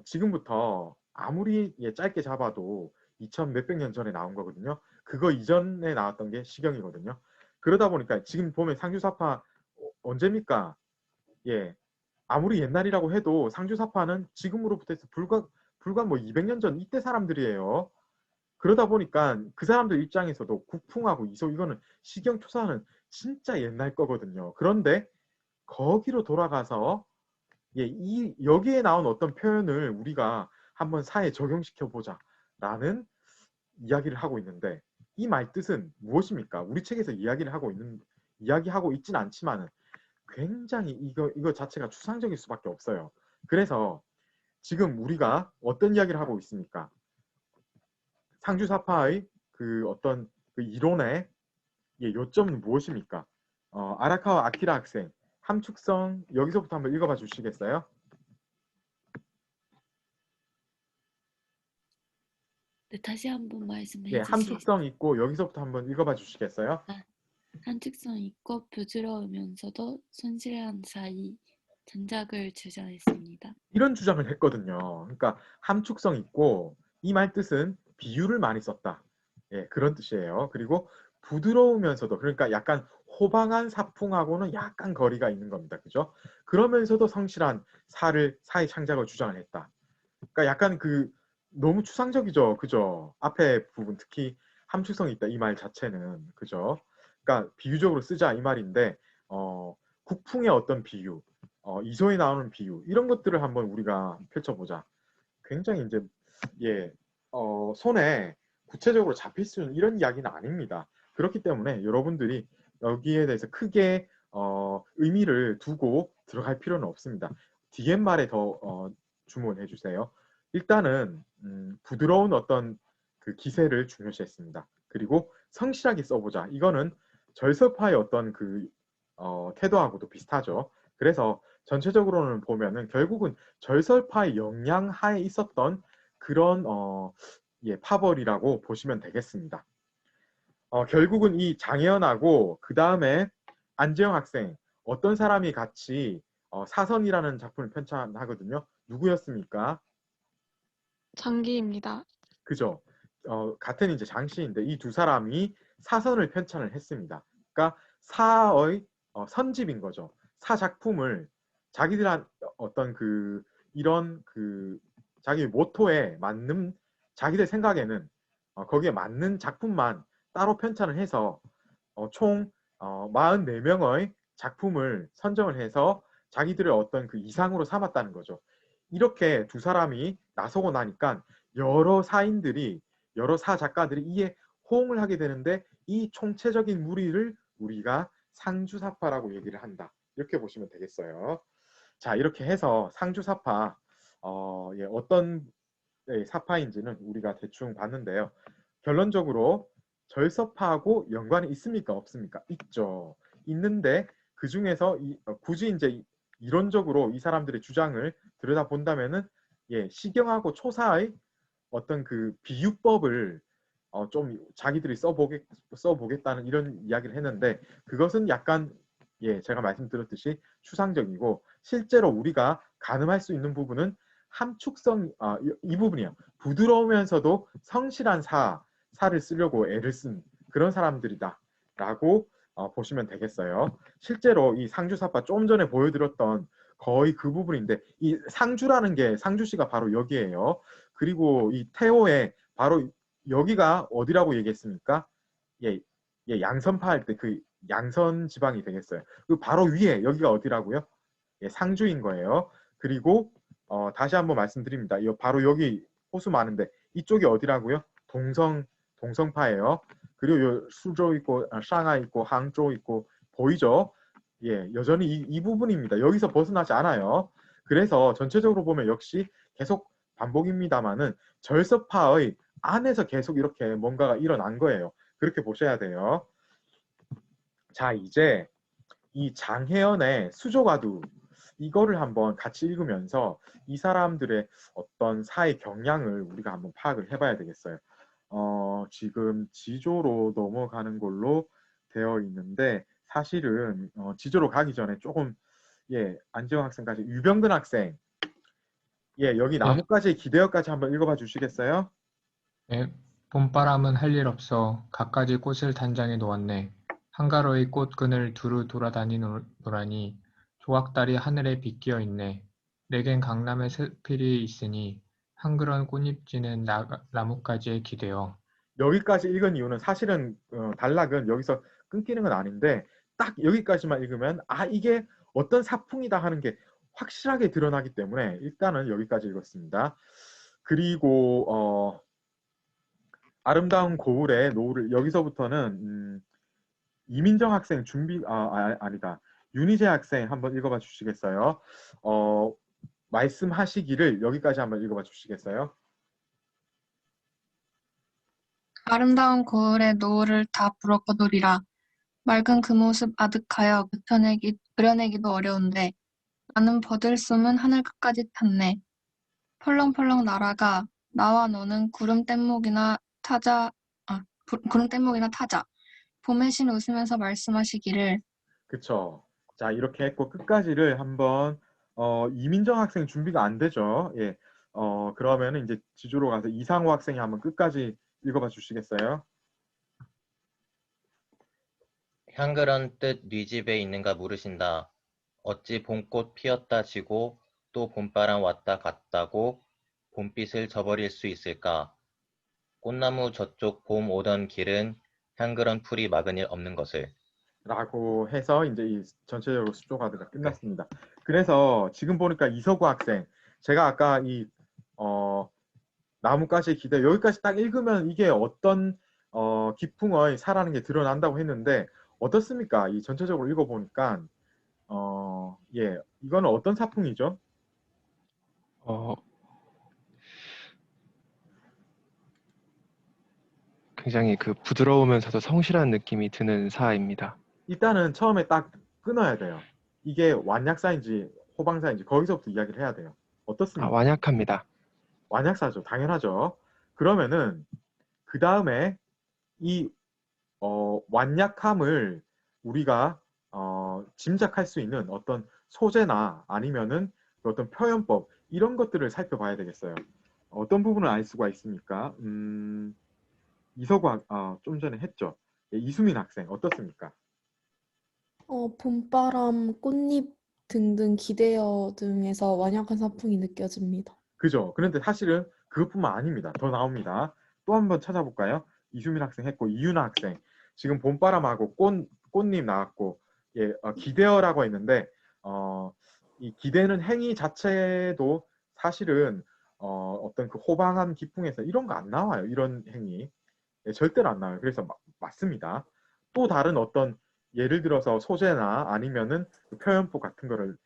지금부터 아무리 짧게 잡아도 2000 몇백 년 전에 나온 거거든요. 그거 이전에 나왔던 게 시경이거든요. 그러다 보니까 지금 보면 상주사파 언제입니까? 예, 아무리 옛날이라고 해도 상주사파는 지금으로부터 해서 불과 뭐 200년 전 이때 사람들이에요. 그러다 보니까 그 사람들 입장에서도 국풍하고 이소 이거는 시경초사는 진짜 옛날 거거든요. 그런데 거기로 돌아가서 여기에 나온 어떤 표현을 우리가 한번 사회에 적용시켜 보자 라는 이야기를 하고 있는데 이 말 뜻은 무엇입니까? 우리 책에서 이야기하고 있진 않지만은 굉장히 이거 자체가 추상적일 수밖에 없어요. 그래서 지금 우리가 어떤 이야기를 하고 있습니까? 상주사파의 그 어떤 그 이론의 요점은 무엇입니까? 아라카와 아키라 학생 함축성 여기서부터 한번 읽어봐 주시겠어요? 네, 다시 한번 말씀해 예, 주세요. 함축성 있고 여기서부터 한번 읽어봐 주시겠어요? 함축성 있고 부드러우면서도 손실한 사이 전작을 주장했습니다. 이런 주장을 했거든요. 그러니까 함축성 있고 이 말 뜻은 비유를 많이 썼다. 예, 그런 뜻이에요. 그리고 부드러우면서도 그러니까 약간 호방한 사풍하고는 약간 거리가 있는 겁니다. 그죠? 그러면서도 성실한 사의 창작을 주장을 했다. 그러니까 약간 너무 추상적이죠. 그죠? 앞에 부분 특히 함축성이 있다 이 말 자체는 그죠? 그러니까 비유적으로 쓰자 이 말인데 국풍의 어떤 비유, 이소에 나오는 비유 이런 것들을 한번 우리가 펼쳐보자. 굉장히 이제 손에 구체적으로 잡힐 수 있는 이런 이야기는 아닙니다. 그렇기 때문에 여러분들이 여기에 대해서 크게 의미를 두고 들어갈 필요는 없습니다. 뒤에 말에 더 주목해 주세요. 일단은 부드러운 어떤 그 기세를 중요시했습니다. 그리고 성실하게 써보자. 이거는 절서파의 어떤 태도하고도 비슷하죠. 그래서 전체적으로는 보면은 결국은 절설파의 영향 하에 있었던 그런 파벌이라고 보시면 되겠습니다. 결국은 이 장혜연하고 그 다음에 안재영 학생 어떤 사람이 같이 사선이라는 작품을 편찬하거든요. 누구였습니까? 장기입니다. 그죠. 같은 이제 장씨인데 이 두 사람이 사선을 편찬을 했습니다. 그러니까 사의 선집인 거죠. 사 작품을 자기들한 어떤 이런 자기 모토에 맞는 자기들 생각에는 거기에 맞는 작품만 따로 편찬을 해서 총 44명의 작품을 선정을 해서 자기들의 어떤 이상으로 삼았다는 거죠. 이렇게 두 사람이 나서고 나니까 여러 사인들이 여러 사 작가들이 이에 호응을 하게 되는데 이 총체적인 무리를 우리가 상주사파라고 얘기를 한다. 이렇게 보시면 되겠어요. 자, 이렇게 해서 상주사파 어떤 사파인지는 우리가 대충 봤는데요. 결론적으로 절서파하고 연관이 있습니까? 없습니까? 있죠. 있는데 그 중에서 굳이 이제 이론적으로 이 사람들의 주장을 들여다본다면은 시경하고 초사의 어떤 비유법을 좀 자기들이 써보겠다는 이런 이야기를 했는데 그것은 약간 제가 말씀드렸듯이 추상적이고 실제로 우리가 가늠할 수 있는 부분은 함축성 이 부분이에요. 부드러우면서도 성실한 사를 쓰려고 애를 쓴 그런 사람들이다 라고 보시면 되겠어요. 실제로 이 상주사파 조금 전에 보여드렸던 거의 그 부분인데 이 상주라는 게 상주시가 바로 여기에요. 그리고 이 태호에 바로 여기가 어디라고 얘기했습니까? 양선파 할 때 양선 지방이 되겠어요. 그 바로 위에 여기가 어디라고요? 상주인 거예요. 그리고 다시 한번 말씀드립니다. 바로 여기 호수 많은데 이쪽이 어디라고요? 동성파예요. 그리고 수조 있고 샹하 있고 항조 있고 보이죠? 여전히 이 부분입니다. 여기서 벗어나지 않아요. 그래서 전체적으로 보면 역시 계속 반복입니다만은 절서파의 안에서 계속 이렇게 뭔가가 일어난 거예요. 그렇게 보셔야 돼요. 자, 이제 이 장혜연의 수조가두 이거를 한번 같이 읽으면서 이 사람들의 어떤 사회 경향을 우리가 한번 파악을 해봐야 되겠어요. 지금 지조로 넘어가는 걸로 되어 있는데 사실은 지조로 가기 전에 조금 안지영 학생까지 유병근 학생 여기 나뭇가지의 기대어까지 한번 읽어봐 주시겠어요? 네, 봄바람은 할 일 없어 갖가지 꽃을 단장에 놓았네. 한가로이 꽃끈을 두루 돌아다니노라니 조각달이 하늘에 빗기어 있네. 내겐 강남에 새필이 있으니 한 그런 꽃잎지는 나뭇가지에 기대어. 여기까지 읽은 이유는 사실은 단락은 여기서 끊기는 건 아닌데 딱 여기까지만 읽으면 이게 어떤 사풍이다 하는 게 확실하게 드러나기 때문에 일단은 여기까지 읽었습니다. 그리고 아름다운 고울의 노을을 여기서부터는 이민정 학생 아니다. 윤희재 학생 한번 읽어봐 주시겠어요? 말씀하시기를 여기까지 한번 읽어봐 주시겠어요? 아름다운 고을의 노을을 다 불어거두리라. 맑은 그 모습 아득하여 그려내기도 어려운데 나는 버들솜은 하늘 끝까지 탔네. 펄렁펄렁 날아가 나와 너는 구름 뗏목이나 타자. 봄의 신 웃으면서 말씀하시기를. 그쵸. 자, 이렇게 했고 끝까지를 한번 이민정 학생 준비가 안 되죠. 그러면은 이제 지주로 가서 이상호 학생이 한번 끝까지 읽어봐 주시겠어요? 향그런 뜻 네 집에 있는가 물으신다. 어찌 봄꽃 피었다 지고 또 봄바람 왔다 갔다고 봄빛을 저버릴 수 있을까? 꽃나무 저쪽 봄 오던 길은 향그런 풀이 막은 일 없는 것을. 라고 해서 이제 이 전체적으로 수조가드가 끝났습니다. 그래서 지금 보니까 이서구 학생, 제가 아까 이 나뭇가지의 기대 여기까지 딱 읽으면 이게 어떤 기풍의 사라는 게 드러난다고 했는데 어떻습니까? 이 전체적으로 읽어보니까 예, 이거는 어떤 사풍이죠? 굉장히 그 부드러우면서도 성실한 느낌이 드는 사입니다. 일단은 처음에 딱 끊어야 돼요. 이게 완약사인지 호방사인지 거기서부터 이야기를 해야 돼요. 어떻습니까? 완약합니다. 완약사죠. 당연하죠. 그러면은 그 다음에 이 완약함을 우리가 짐작할 수 있는 어떤 소재나 아니면은 어떤 표현법 이런 것들을 살펴봐야 되겠어요. 어떤 부분을 알 수가 있습니까? 이서구 좀 전에 했죠. 예, 이수민 학생 어떻습니까? 봄바람, 꽃잎 등등 기대어 등에서 완약한 사풍이 느껴집니다. 그죠. 그런데 사실은 그것뿐만 아닙니다. 더 나옵니다. 또 한번 찾아볼까요? 이수민 학생 했고 이윤아 학생 지금 봄바람하고 꽃잎 나왔고 예, 기대어라고 했는데 이 기대는 행위 자체도 사실은 어떤 그 호방한 기풍에서 이런 거 안 나와요. 이런 행위 예, 절대로 안 나와요. 그래서 맞습니다. 또 다른 어떤 예를 들어서 소재나 아니면은 그 표현법 같은 거를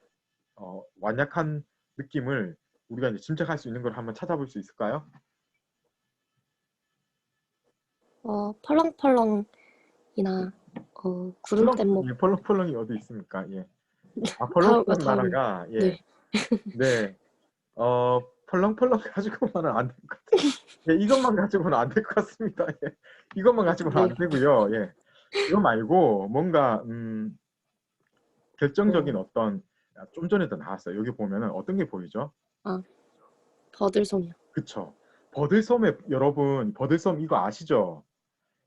완약한 느낌을 우리가 이제 짐작할 수 있는 걸 한번 찾아볼 수 있을까요? 펄렁펄렁이나 구름 뗏목. 예, 펄렁펄렁이 어디 있습니까? 예. 펄렁펄렁 나라가 예. 네. 네. 펄렁펄렁 가지고만은 안 될 것 같아요. 예, 이것만 가지고는 안 될 것 같습니다. 예. 이것만 가지고는 안 되고요. 예. 이거 말고 뭔가 결정적인 어떤 좀 전에도 나왔어요. 여기 보면은 어떤 게 보이죠? 버들솜이요. 그쵸. 버들솜에 여러분 버들솜 이거 아시죠?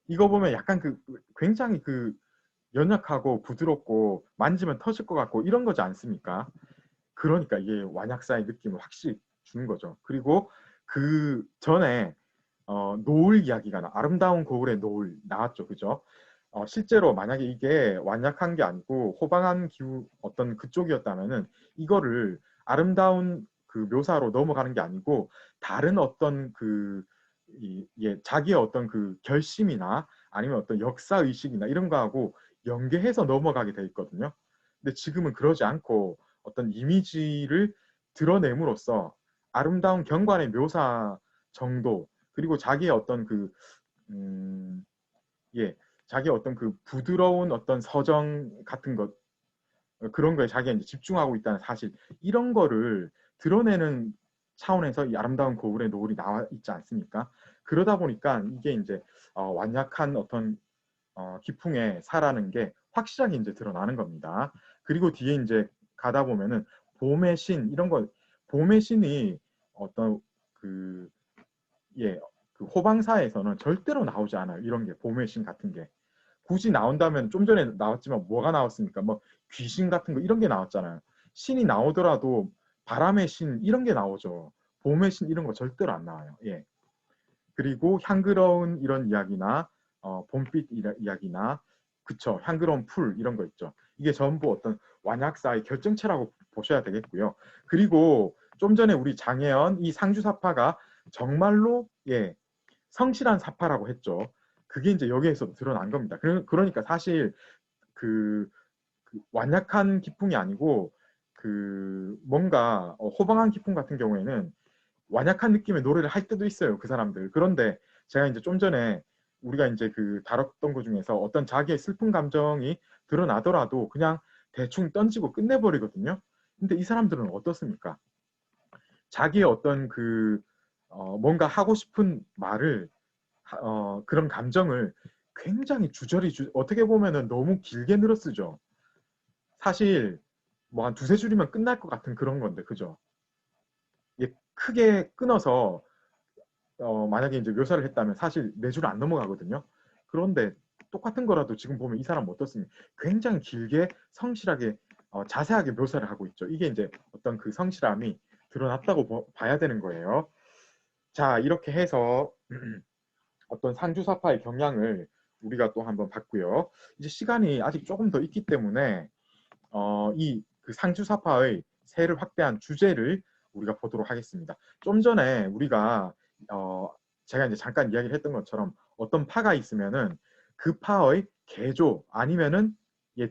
이거 보면 약간 그 굉장히 그 연약하고 부드럽고 만지면 터질 것 같고 이런 거지 않습니까? 그러니까 이게 완약사의 느낌을 확실히 주는 거죠. 그리고 그 전에 노을 이야기가 아름다운 거울의 노을 나왔죠. 그죠? 실제로 만약에 이게 완약한 게 아니고 호방한 기후 어떤 그쪽이었다면은 이거를 아름다운 그 묘사로 넘어가는 게 아니고 다른 어떤 자기의 어떤 그 결심이나 아니면 어떤 역사 의식이나 이런 거하고 연계해서 넘어가게 돼 있거든요. 근데 지금은 그러지 않고 어떤 이미지를 드러냄으로써 아름다운 경관의 묘사 정도 그리고 자기의 어떤 자기의 어떤 그 부드러운 어떤 서정 같은 것 그런 거에 자기가 이제 집중하고 있다는 사실 이런 거를 드러내는 차원에서 이 아름다운 거울의 노을이 나와 있지 않습니까? 그러다 보니까 이게 이제 완약한 어떤 기풍의 사라는 게 확실하게 이제 드러나는 겁니다. 그리고 뒤에 이제 가다 보면은 봄의 신 이런 거 봄의 신이 어떤 그 호방사에서는 절대로 나오지 않아요. 이런 게 봄의 신 같은 게 굳이 나온다면 좀 전에 나왔지만 뭐가 나왔습니까? 뭐 귀신 같은 거 이런 게 나왔잖아요. 신이 나오더라도 바람의 신 이런 게 나오죠. 봄의 신 이런 거 절대로 안 나와요. 예. 그리고 향그러운 이런 이야기나 봄빛 이야기나 그쵸 향그러운 풀 이런 거 있죠. 이게 전부 어떤 완약사의 결정체라고 보셔야 되겠고요. 그리고 좀 전에 우리 장혜연 이 상주사파가 정말로 성실한 사파라고 했죠. 그게 이제 여기에서 드러난 겁니다. 그러니까 사실 그 완약한 기풍이 아니고 뭔가 호방한 기풍 같은 경우에는 완약한 느낌의 노래를 할 때도 있어요. 그 사람들. 그런데 제가 이제 좀 전에 우리가 이제 다뤘던 것 중에서 어떤 자기의 슬픈 감정이 드러나더라도 그냥 대충 던지고 끝내버리거든요. 근데 이 사람들은 어떻습니까? 자기의 어떤 뭔가 하고 싶은 말을 그런 감정을 굉장히 주저리 어떻게 보면은 너무 길게 늘어쓰죠. 사실 뭐 한 두세 줄이면 끝날 것 같은 그런 건데 그죠? 크게 끊어서 만약에 이제 묘사를 했다면 사실 네 줄 안 넘어가거든요. 그런데 똑같은 거라도 지금 보면 이 사람 어떻습니까? 굉장히 길게 성실하게 자세하게 묘사를 하고 있죠. 이게 이제 어떤 그 성실함이 드러났다고 봐야 되는 거예요. 자, 이렇게 해서 어떤 상주사파의 경향을 우리가 또 한번 봤고요. 이제 시간이 아직 조금 더 있기 때문에 이 그 상주사파의 세를 확대한 주제를 우리가 보도록 하겠습니다. 좀 전에 우리가 제가 이제 잠깐 이야기를 했던 것처럼 어떤 파가 있으면은 그 파의 개조 아니면은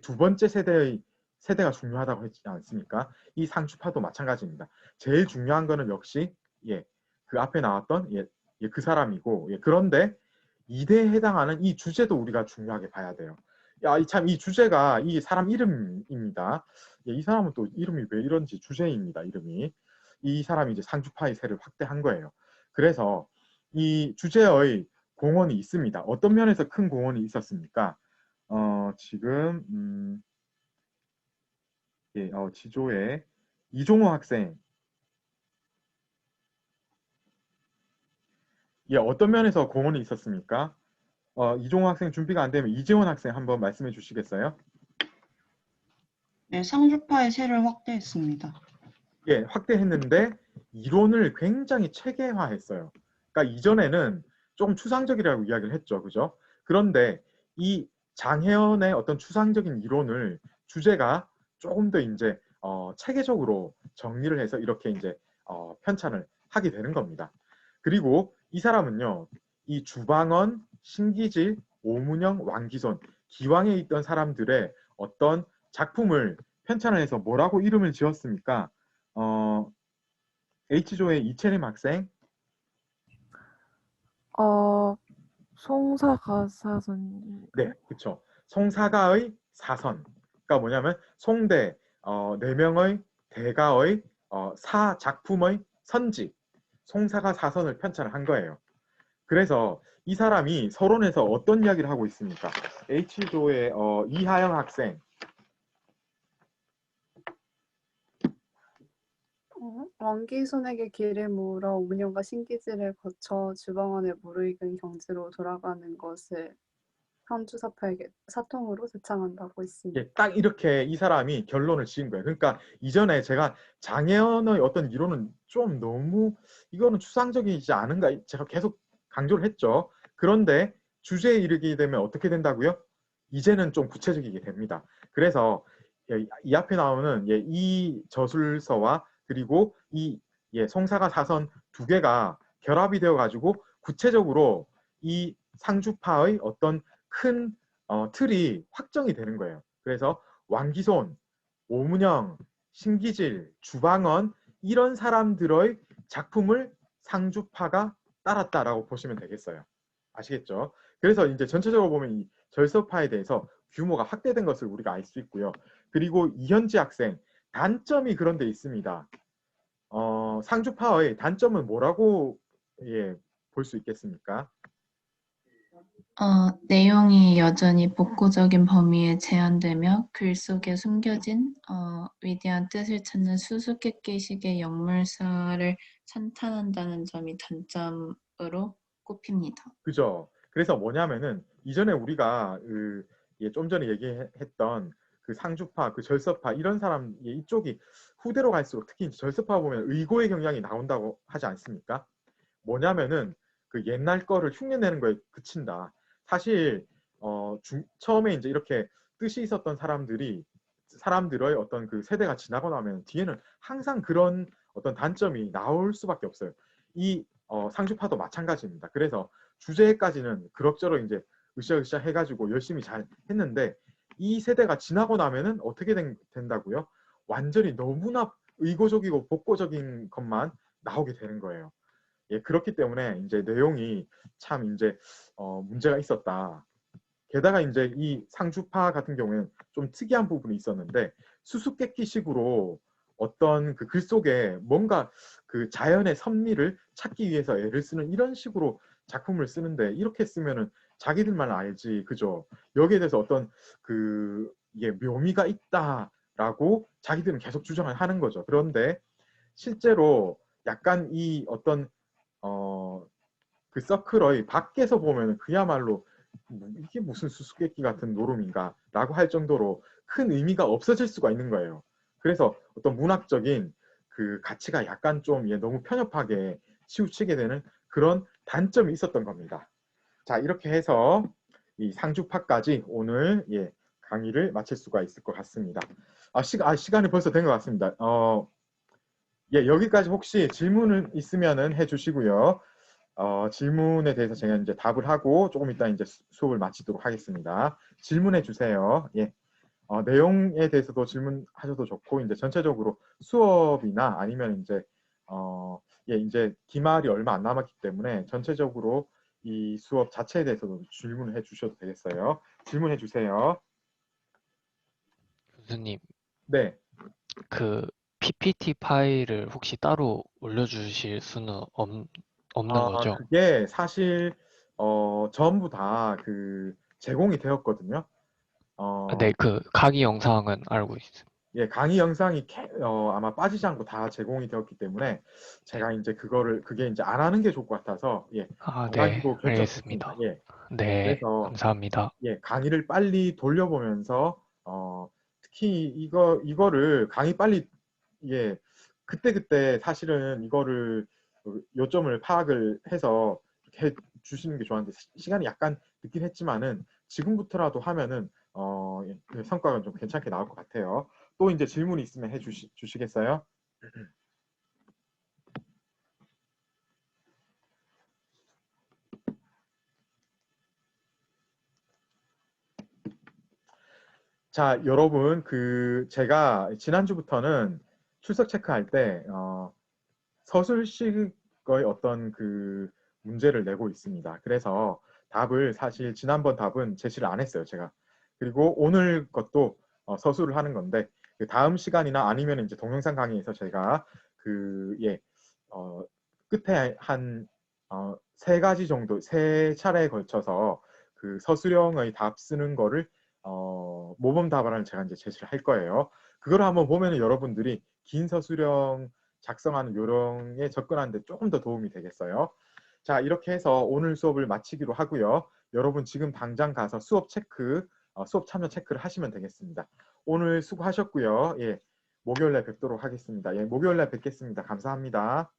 두 번째 세대가 중요하다고 했지 않습니까? 이 상주파도 마찬가지입니다. 제일 중요한 거는 역시 그 앞에 나왔던 그 사람이고, 그런데 2대에 해당하는 이 주제도 우리가 중요하게 봐야 돼요. 참 이 주제가 이 사람 이름입니다. 이 사람은 또 이름이 왜 이런지 주제입니다. 이름이. 이 사람이 이제 상주파의 세를 확대한 거예요. 그래서 이 주제의 공헌이 있습니다. 어떤 면에서 큰 공헌이 있었습니까? 지금 지조에 이종호 학생 어떤 면에서 공헌이 있었습니까? 이종호 학생 준비가 안 되면 이재원 학생 한번 말씀해 주시겠어요? 네, 상주파의 세를 확대했습니다. 확대했는데 이론을 굉장히 체계화했어요. 그러니까 이전에는 조금 추상적이라고 이야기를 했죠, 그죠? 그런데 이 장혜연의 어떤 추상적인 이론을 주제가 조금 더 이제 체계적으로 정리를 해서 이렇게 이제 편찬을 하게 되는 겁니다. 그리고 이 사람은요, 이 주방언, 신기질, 오문영, 왕기손, 기왕에 있던 사람들의 어떤 작품을 편찬을 해서 뭐라고 이름을 지었습니까? H조의 이채림 학생. 송사가 사선. 네, 그렇죠. 송사가의 사선. 그러니까 뭐냐면 송대 4명의 대가의 사 작품의 선지, 송사가 사선을 편찬을 한 거예요. 그래서 이 사람이 서론에서 어떤 이야기를 하고 있습니까? H조의 이하영 학생. 왕기손에게 길을 물어 오문영과 신기질을 거쳐 주방원의 무르익은 경지로 돌아가는 것을 상주사파에게 사통으로 제창한다고 했습니다. 딱 이렇게 이 사람이 결론을 지은 거예요. 그러니까 이전에 제가 장혜연의 어떤 이론은 좀 너무 이거는 추상적이지 않은가 제가 계속 강조를 했죠. 그런데 주제에 이르게 되면 어떻게 된다고요? 이제는 좀 구체적이게 됩니다. 그래서 이 앞에 나오는 이 저술서와 그리고 이 송사가 사선 두 개가 결합이 되어 가지고 구체적으로 이 상주파의 어떤 큰 틀이 확정이 되는 거예요. 그래서 왕기손, 오문영, 신기질, 주방언 이런 사람들의 작품을 상주파가 따랐다라고 보시면 되겠어요. 아시겠죠? 그래서 이제 전체적으로 보면 이 절서파에 대해서 규모가 확대된 것을 우리가 알 수 있고요. 그리고 이현지 학생, 단점이 그런 데 있습니다. 상주파의 단점은 뭐라고 볼 수 있겠습니까? 내용이 여전히 복고적인 범위에 제한되며 글 속에 숨겨진 위대한 뜻을 찾는 수수께끼식의 역물사를 찬탄한다는 점이 단점으로 꼽힙니다. 그죠? 그래서 뭐냐면은 이전에 우리가 좀 전에 얘기했던 그 상주파, 그 절서파 이런 사람 이쪽이 후대로 갈수록 특히 절서파 보면 의고의 경향이 나온다고 하지 않습니까? 뭐냐면은 그 옛날 거를 흉내내는 거에 그친다. 사실 처음에 이제 이렇게 뜻이 있었던 사람들의 어떤 그 세대가 지나고 나면 뒤에는 항상 그런 어떤 단점이 나올 수밖에 없어요. 이 상주파도 마찬가지입니다. 그래서 주제까지는 그럭저럭 이제 으쌰으쌰 해가지고 열심히 잘 했는데 이 세대가 지나고 나면은 어떻게 된다고요? 완전히 너무나 의고적이고 복고적인 것만 나오게 되는 거예요. 그렇기 때문에 이제 내용이 참 이제 문제가 있었다. 게다가 이제 이 상주파 같은 경우에는 좀 특이한 부분이 있었는데 수수께끼식으로 어떤 그 글 속에 뭔가 그 자연의 섭리를 찾기 위해서 애를 쓰는 이런 식으로 작품을 쓰는데 이렇게 쓰면은 자기들만 알지, 그죠? 여기에 대해서 어떤 그 묘미가 있다라고 자기들은 계속 주장을 하는 거죠. 그런데 실제로 약간 이 어떤 그 서클의 밖에서 보면 그야말로 이게 무슨 수수께끼 같은 노름인가라고 할 정도로 큰 의미가 없어질 수가 있는 거예요. 그래서 어떤 문학적인 그 가치가 약간 좀 너무 편협하게 치우치게 되는 그런 단점이 있었던 겁니다. 자, 이렇게 해서 이 상주파까지 오늘 강의를 마칠 수가 있을 것 같습니다. 시간이 벌써 된 것 같습니다. 여기까지 혹시 질문은 있으면은 해주시고요. 질문에 대해서 제가 이제 답을 하고 조금 이따 이제 수업을 마치도록 하겠습니다. 질문해 주세요. 내용에 대해서도 질문하셔도 좋고, 이제 전체적으로 수업이나 아니면 이제 이제 기말이 얼마 안 남았기 때문에 전체적으로 이 수업 자체에 대해서도 질문을 해 주셔도 되겠어요. 질문해 주세요. 교수님, 네. 그 PPT 파일을 혹시 따로 올려주실 수는 없는 거죠? 그게 사실 전부 다 그 제공이 되었거든요. 네, 그 강의 영상은 알고 있습니다. 강의 영상이 아마 빠지지 않고 다 제공이 되었기 때문에 제가 이제 그게 이제 안 하는 게 좋을 것 같아서 안 네, 하기로 알겠습니다. 결정했습니다. 네, 그래서 감사합니다. 강의를 빨리 돌려보면서 특히 이거를 강의 빨리 그때 사실은 이거를 요점을 파악을 해서 해 주시는 게 좋았는데 시간이 약간 늦긴 했지만은 지금부터라도 하면은 성과가 좀 괜찮게 나올 것 같아요. 또 이제 질문이 있으면 해 주시겠어요? 자, 여러분, 제가 지난주부터는 출석 체크할 때 서술식의 어떤 그 문제를 내고 있습니다. 그래서 사실 지난번 답은 제시를 안 했어요, 제가. 그리고 오늘 것도 서술을 하는 건데 그 다음 시간이나 아니면 이제 동영상 강의에서 제가 끝에 한 3가지 정도, 3차례에 걸쳐서 그 서술형의 답 쓰는 거를 모범 답안을 제가 이제 제시를 할 거예요. 그걸 한번 보면은 여러분들이 긴 서술형 작성하는 요령에 접근하는데 조금 더 도움이 되겠어요. 자, 이렇게 해서 오늘 수업을 마치기로 하고요. 여러분 지금 당장 가서 수업 참여 체크를 하시면 되겠습니다. 오늘 수고하셨고요. 목요일날 뵙도록 하겠습니다. 목요일날 뵙겠습니다. 감사합니다.